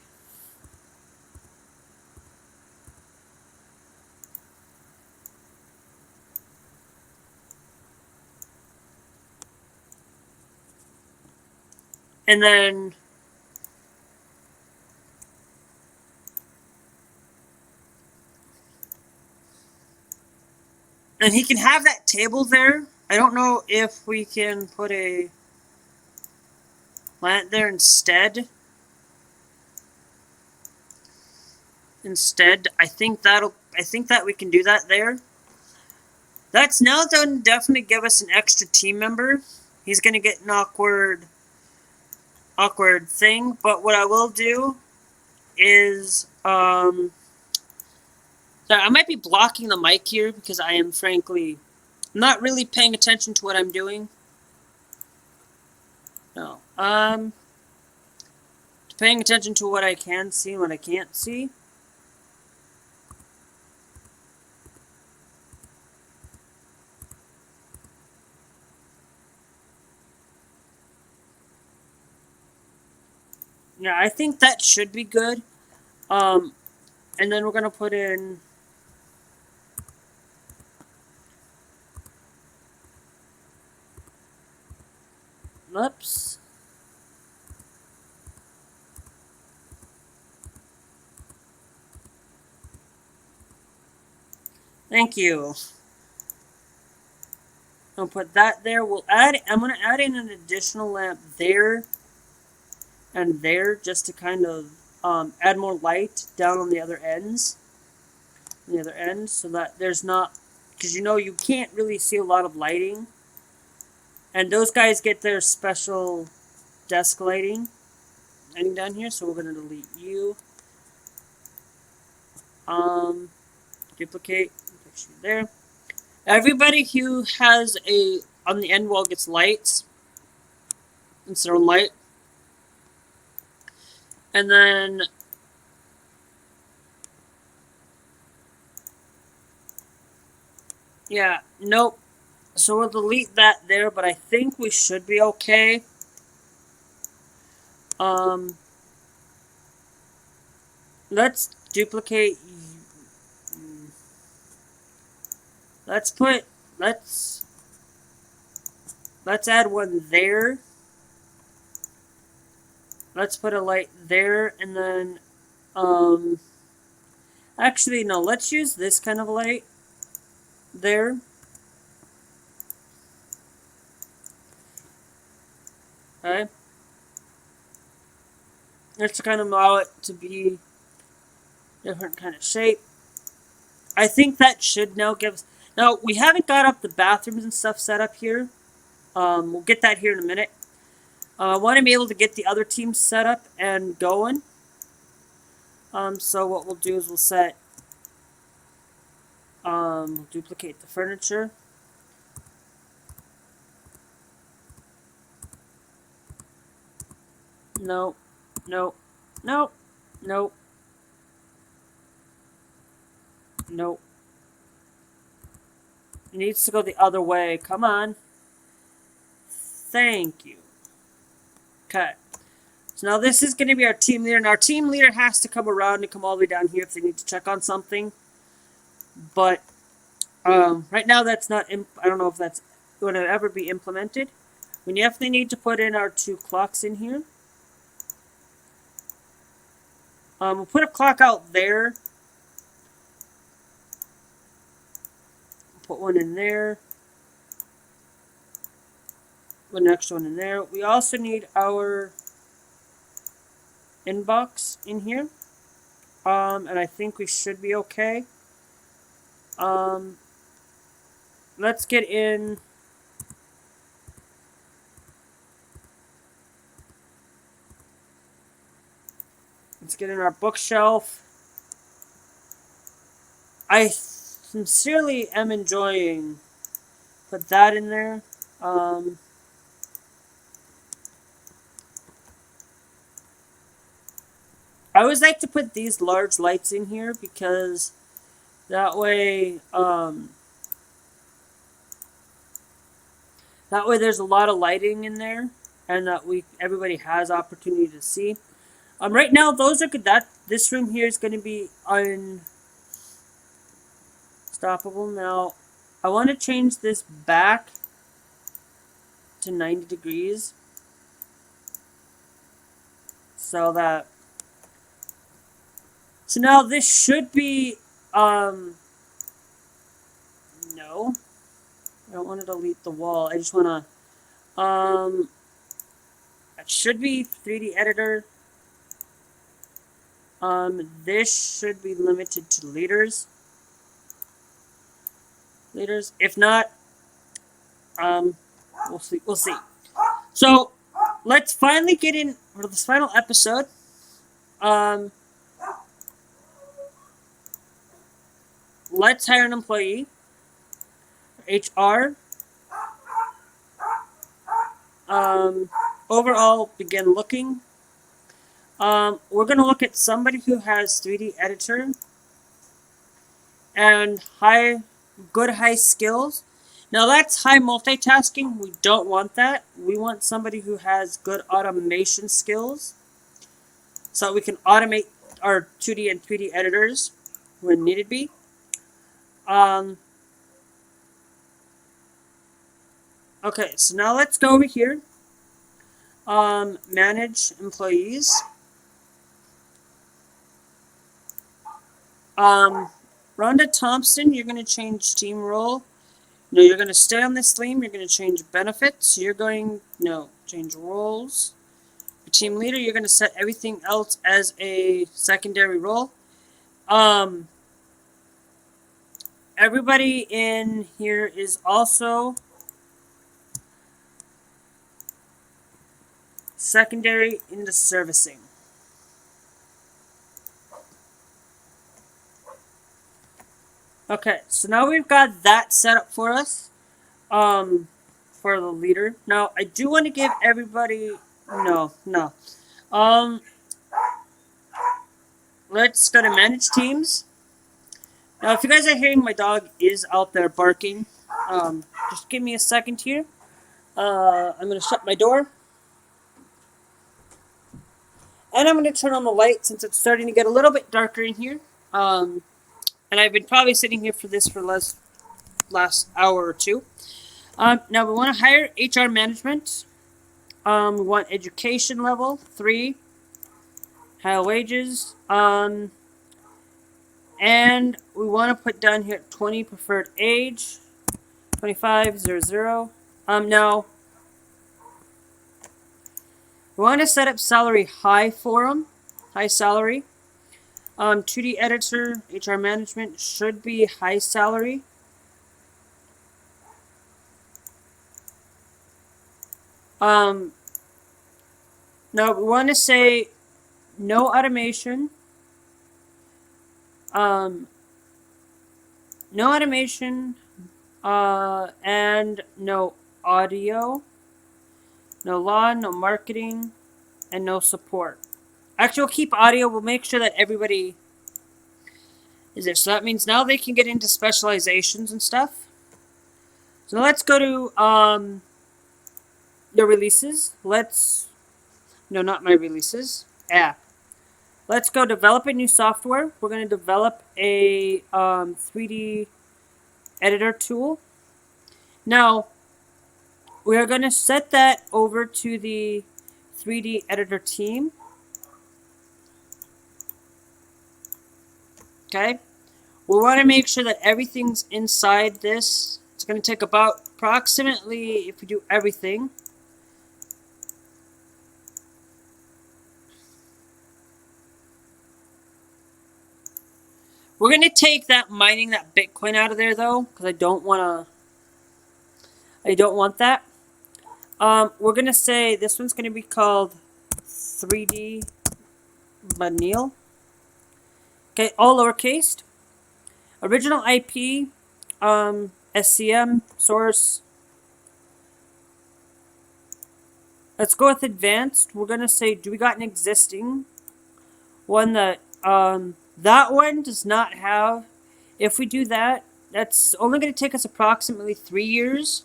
And then... And he can have that table there. I don't know if we can put a plant there instead. I think that we can do that there. That's now done. Definitely give us an extra team member. He's gonna get an awkward thing. But what I will do is sorry, I might be blocking the mic here because I am frankly not really paying attention to what I'm doing. No. Paying attention to what I can see and what I can't see. Yeah, I think that should be good. And then we're gonna put in... Oops. Thank you. I'll put that there. I'm gonna add in an additional lamp there and there just to kind of add more light down on the other ends. So that there's not, because you can't really see a lot of lighting. And those guys get their special desk lighting down here, so we're gonna delete you. Duplicate, put you there. Everybody who has on the end wall gets lights. It's their own light. And then yeah, nope. So we'll delete that there, but I think we should be okay. Let's duplicate. Let's add one there. Let's put a light there, and then, actually, no, let's use this kind of light there. Okay. Let's kind of allow it to be different kind of shape. I think that should now give us... Now, we haven't got up the bathrooms and stuff set up here. We'll get that here in a minute. I want to be able to get the other teams set up and going. So what we'll do is we'll set... we'll duplicate the furniture. No. No. No. No. No. It needs to go the other way. Come on. Thank you. Okay. So now this is going to be our team leader. And our team leader has to come around and come all the way down here if they need to check on something. But right now that's not... I don't know if that's going to ever be implemented. We definitely need to put in our 2 clocks in here. We'll put a clock out there. Put one in there. Put an extra one in there. We also need our inbox in here. And I think we should be okay. Let's get in. Let's get in our bookshelf. I sincerely am enjoying. Put that in there. I always like to put these large lights in here because that way, there's a lot of lighting in there, and that everybody has opportunity to see. Right now those are good. This room here is going to be unstoppable. Now, I want to change this back to 90 degrees so now this should be no, I don't want to delete the wall. I just want to it should be 3D editor. This should be limited to liters. If not, we'll see. So let's finally get in for this final episode. Let's hire an employee. HR. Overall, begin looking. We're going to look at somebody who has 3D editor and good high skills. Now that's high multitasking. We don't want that. We want somebody who has good automation skills so that we can automate our 2D and 3D editors when needed be. Okay, so now let's go over here. Manage employees. Rhonda Thompson, you're going to change team role. No, you're going to stay on this team. You're going to change benefits. Change roles. Your team leader, you're going to set everything else as a secondary role. Everybody in here is also secondary into servicing. Okay, so now we've got that set up for us, for the leader. Now, I do want to give everybody, let's go to manage teams. Now, if you guys are hearing, my dog is out there barking. Just give me a second here. I'm going to shut my door. And I'm going to turn on the light since it's starting to get a little bit darker in here. And I've been probably sitting here for the last hour or two. Now we want to hire HR management. We want education level 3, high wages, and we want to put down here 20 preferred age, 2500. Now we want to set up salary high for them, high salary. 2D editor, HR management should be high salary. Now we want to say no automation. And no audio, no law, no marketing, and no support. Actually, we'll keep audio. We'll make sure that everybody is there. So that means now they can get into specializations and stuff. So let's go to the releases. No, not my releases. App. Let's go develop a new software. We're going to develop a 3D editor tool. Now, we are going to set that over to the 3D editor team. Okay. We want to make sure that everything's inside this. It's going to take about approximately, if we do everything, We're gonna take that mining that Bitcoin out of there though, because I don't want that. We're gonna say this one's gonna be called 3D Vanille. Okay, all lowercase. Original IP, SCM source. Let's go with advanced. We're gonna say, do we got an existing one that that one does not have? If we do that, that's only gonna take us approximately 3 years.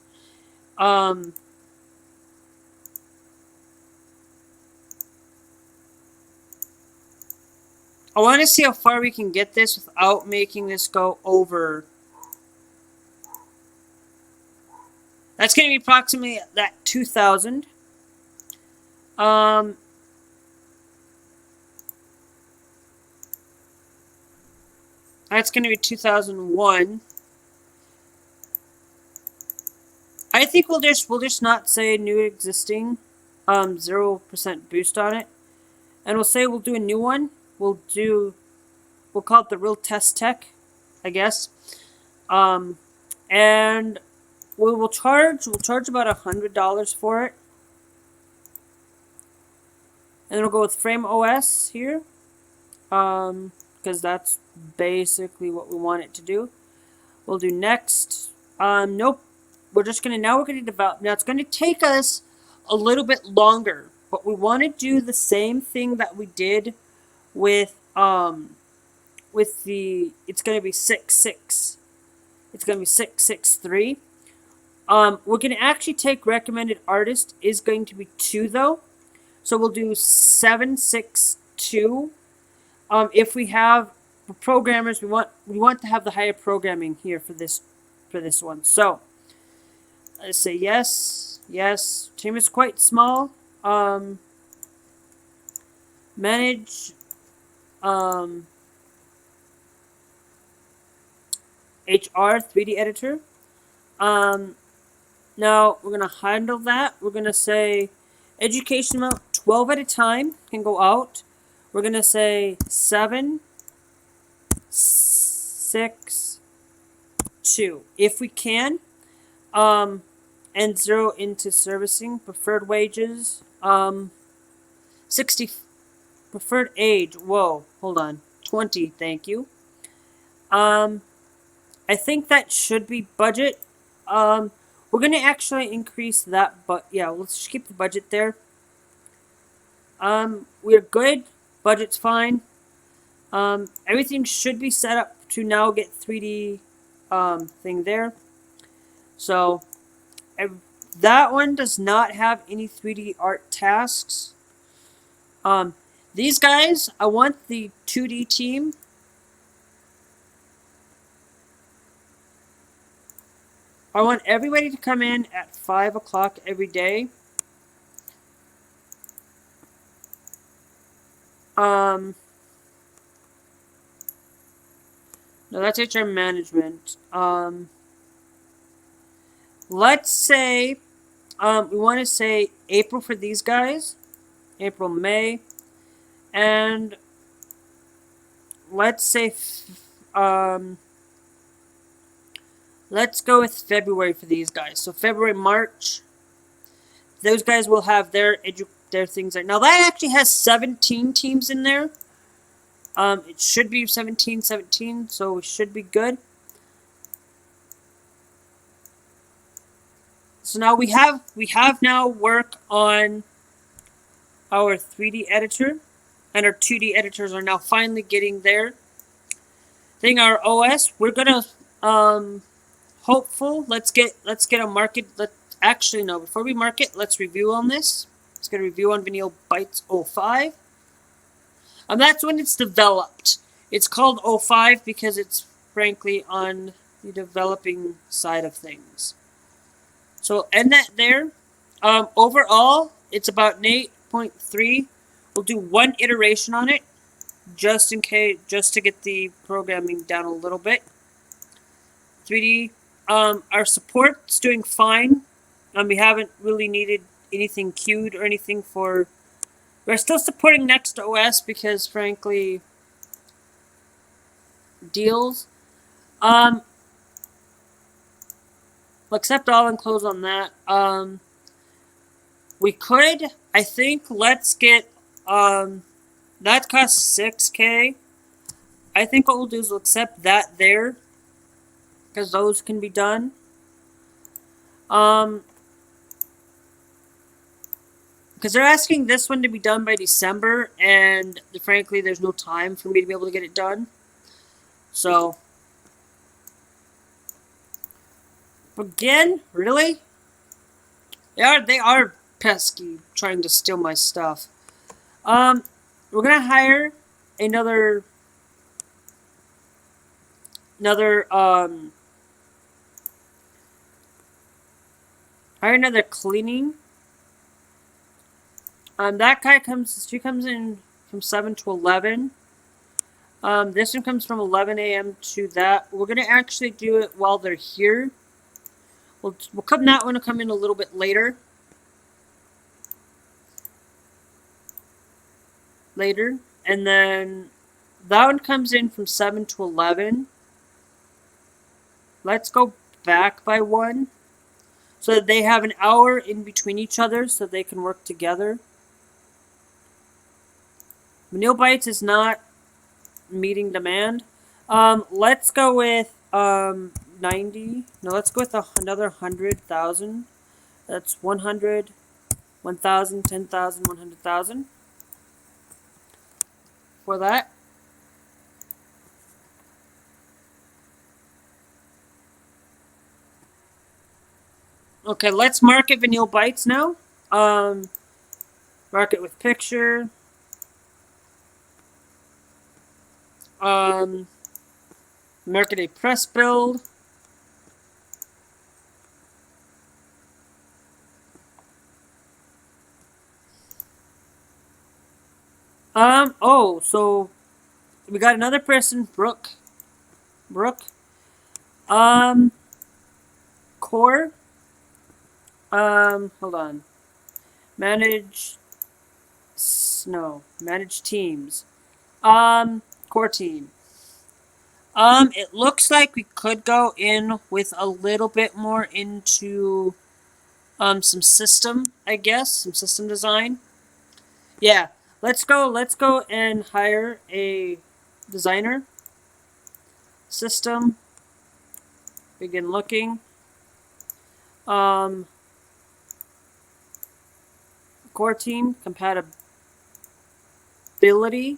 I want to see how far we can get this without making this go over. That's going to be approximately that 2,000. That's going to be 2001. I think we'll just not say new existing, 0% boost on it, and we'll say we'll do a new one. We'll call it the real test tech, I guess. And we'll charge about $100 for it. And then we'll go with Frame OS here. Because that's basically what we want it to do. We'll do next. Nope. We're gonna develop. Now it's gonna take us a little bit longer, but we want to do the same thing that we did with the, it's gonna be 6.6. It's gonna be 6.6.3. We're gonna actually take recommended artist is going to be 2 though, so we'll do 7.6.2. If we have, for programmers, we want to have the higher programming here for this one. So let's say yes. Team is quite small. Manage. HR 3D editor. Now we're gonna handle that. We're gonna say education amount 12 at a time can go out. We're gonna say 7.6.2 if we can. And 0 into servicing. Preferred wages. 60. Preferred age. Whoa, hold on. 20. Thank you. I think that should be budget. We're gonna actually increase that, but yeah, let's just keep the budget there. We're good. Budget's fine. Everything should be set up to now get 3D thing there. So that one does not have any 3D art tasks. These guys, I want the 2D team. I want everybody to come in at 5 o'clock every day. No, that's HR management. Let's say, we want to say April for these guys. April, May. And let's say, let's go with February for these guys. So February, March. Those guys will have their things there. Now that actually has 17 teams in there. It should be 17, so we should be good. So now we have now work on our 3D editor, and our 2D editors are now finally getting there. Thing our OS, we're gonna hopeful. Let's get a market. Actually no, before we market, let's review on this. Let's get a review on Vanille Bytes 05. That's when it's developed. It's called 05 because it's frankly on the developing side of things. So end that there. Overall, it's about an 8.3. We'll do one iteration on it, just in case, just to get the programming down a little bit. 3D. Our support's doing fine. We haven't really needed anything queued or anything for. We're still supporting Next OS because, frankly, deals. We'll accept all and close on that. We could, I think, let's get, that costs 6K. I think what we'll do is we'll accept that there, because those can be done. Because they're asking this one to be done by December, and frankly, there's no time for me to be able to get it done. So, again, really? They are pesky, trying to steal my stuff. We're gonna hire another, hire another cleaning. That guy she comes in from 7 to 11. This one comes from 11 a.m. to that. We're gonna actually do it while they're here. We'll come that one to come in a little bit later. And then that one comes in from 7 to 11. Let's go back by 1. So that they have an hour in between each other so they can work together. Vanilla Bites is not meeting demand. Let's go with 90. No, let's go with another 100,000. That's 100, 1,000, 10,000, 100,000 for that. Okay, let's market Vanilla Bites now. Market with picture. Market a press build. Oh, so we got another person, Brooke. Core. Hold on. Manage teams. Core team. It looks like we could go in with a little bit more into, some system, I guess. Some system design. Yeah. Let's go and hire a designer. System. Begin looking. Core team. Compatibility.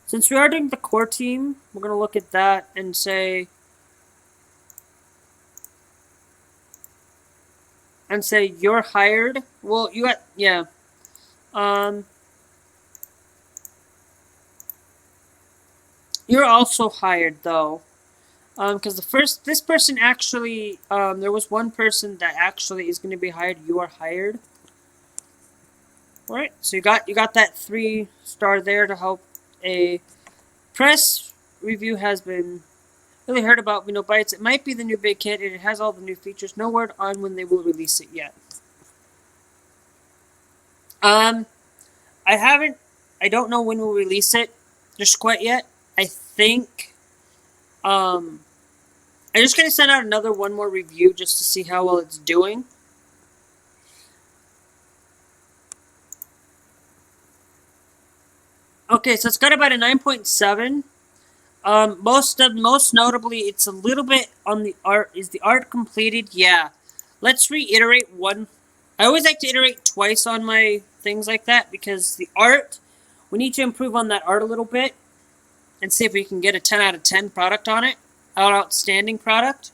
Since we are doing the core team, we're gonna look at that and say, you're hired. Well, you got, yeah. You're also hired though. Because this person actually, there was one person that actually is gonna be hired. You are hired. Alright, so you got that 3-star there to help. A press review has been really heard about Vanilla Bites. It might be the new big kit, and it has all the new features. No word on when they will release it yet. I don't know when we'll release it just quite yet. I think, I'm just gonna send out one more review just to see how well it's doing. Okay, so it's got about a 9.7. Most notably, it's a little bit on the art. Is the art completed? Yeah. Let's reiterate one. I always like to iterate twice on my things like that because the art, we need to improve on that art a little bit and see if we can get a 10 out of 10 product on it. An outstanding product.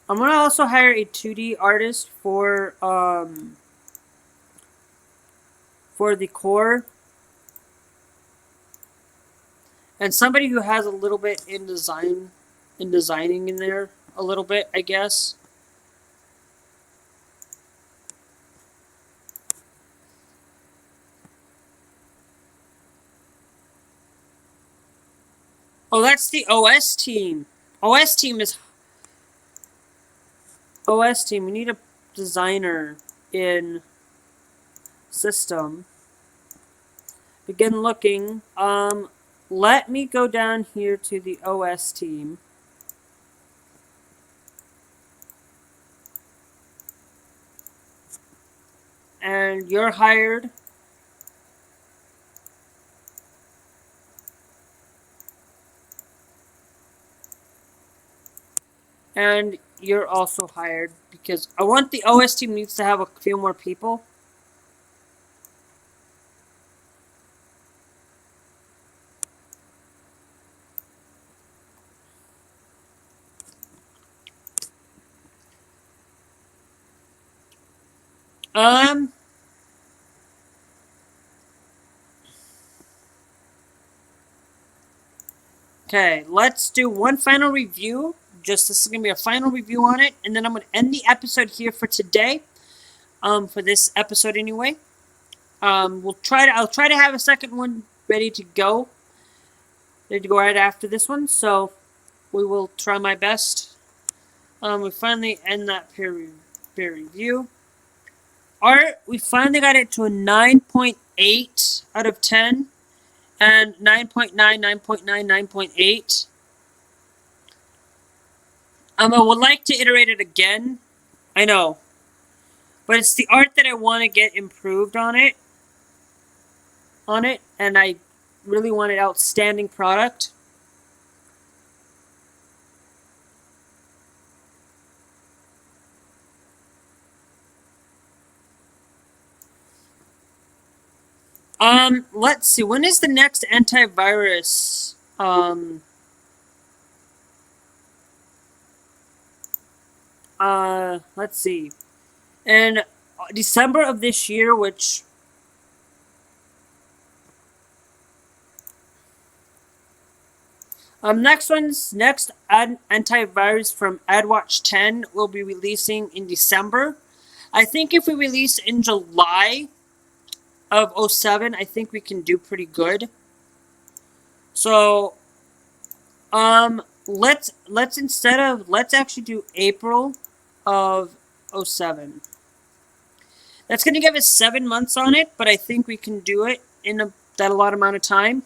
I'm gonna also hire a 2D artist for the core, and somebody who has a little bit in designing in there a little bit, I guess. Oh, that's the OS team. OS team is... OS team, we need a designer in system. Begin looking. Let me go down here to the OS team. And you're hired. And you're also hired because I want the OS team needs to have a few more people. Okay, let's do one final review. This is gonna be a final review on it, and then I'm gonna end the episode here for today. For this episode anyway. I'll try to have a second one ready to go right after this one. So we will try my best. We finally end that peer review. Art, we finally got it to a 9.8 out of 10. And 9.9, 9.9, 9.8. I would like to iterate it again. I know. But it's the art that I want to get improved on it. And I really want an outstanding product. Let's see. When is the next antivirus? Let's see. In December of this year, which... next antivirus from AdWatch 10 will be releasing in December. I think if we release in July of 07, I think we can do pretty good. So, let's actually do April of 07. That's going to give us 7 months on it, but I think we can do it in that a lot amount of time.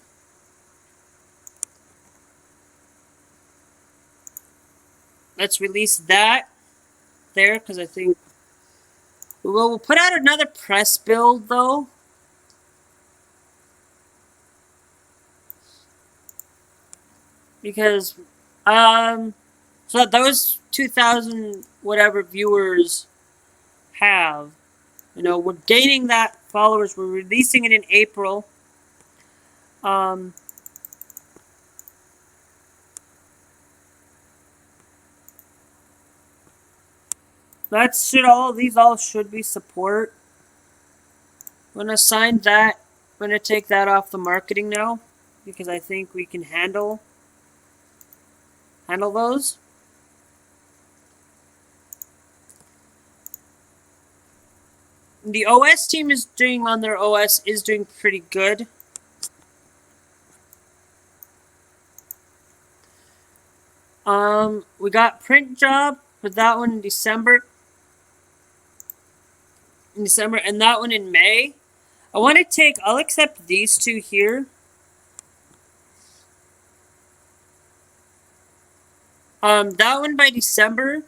Let's release that there, because I think we'll put out another press build, though. Because, so that those 2,000 whatever viewers have, you know, we're gaining that followers. We're releasing it in April. These all should be support. I'm gonna assign that. I'm gonna take that off the marketing now, because I think we can handle those. The OS team is doing on their OS is doing pretty good. We got print job for that one in December. And that one in May. I'll accept these two here. That one by December.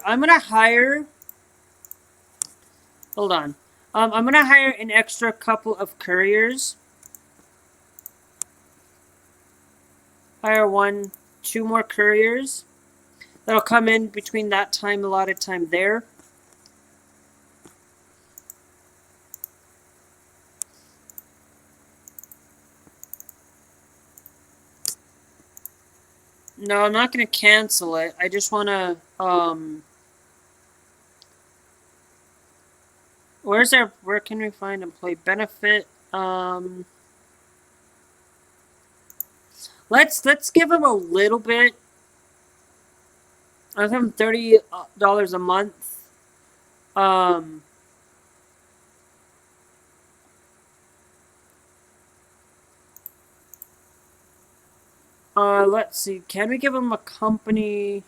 I'm gonna hire... Hold on. I'm gonna hire an extra couple of couriers. Hire 2 more couriers. That'll come in between that time, allotted time there. No, I'm not going to cancel it. I just want to, where can we find employee benefit? Let's give him a little bit. I'll give him $30 a month. Let's see. Can we give them a company?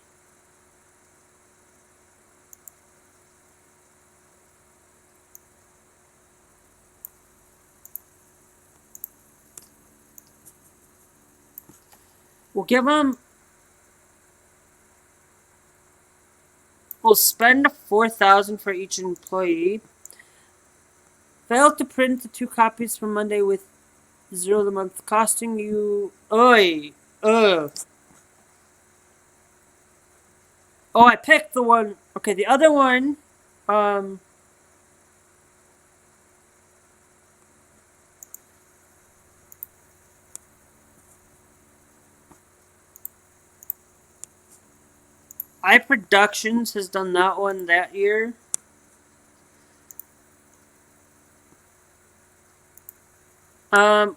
We'll give them. We'll spend 4,000 for each employee. Failed to print the 2 copies for Monday with 0 the month, costing you. Oi! Oh, I picked the one. Okay, the other one. iProductions has done that one that year.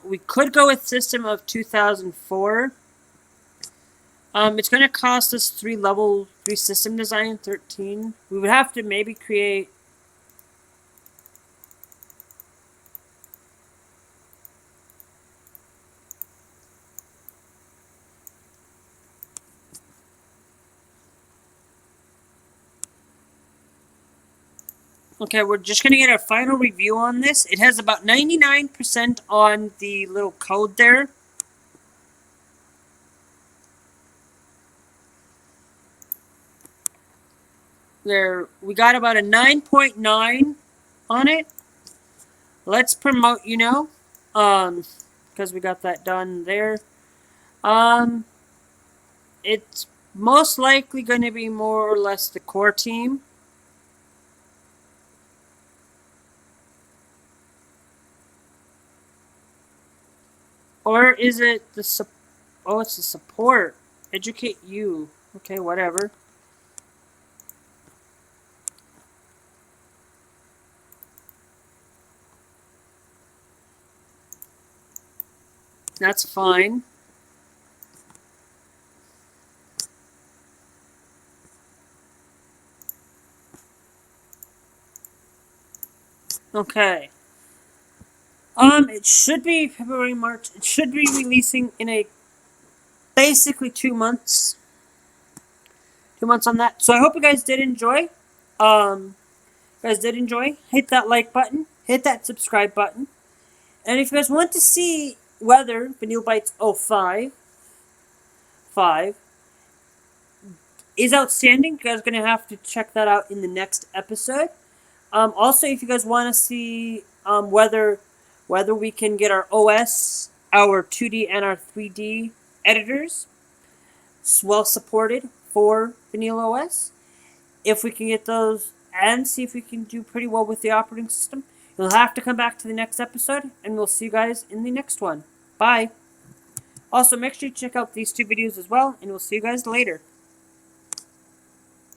We could go with System of 2004. It's going to cost us 3 level 3 system design 13. We would have to maybe create. Okay, we're just going to get our final review on this. It has about 99% on the little code there. We got about a 9.9 on it. Let's promote, because we got that done there. It's most likely going to be more or less the core team. Or is it the oh, it's the support. Educate you. Okay, whatever. That's fine. Okay. It should be February, March. It should be releasing in basically 2 months. 2 months on that. So I hope you guys did enjoy. Hit that like button. Hit that subscribe button. And if you guys want to see whether Vanilla Bytes 05 is outstanding, you guys are going to have to check that out in the next episode. Also, if you guys want to see whether we can get our OS, our 2D and our 3D editors well supported for Vanilla OS, if we can get those and see if we can do pretty well with the operating system, you'll have to come back to the next episode, and we'll see you guys in the next one. Bye. Also, make sure you check out these 2 videos as well, and we'll see you guys later.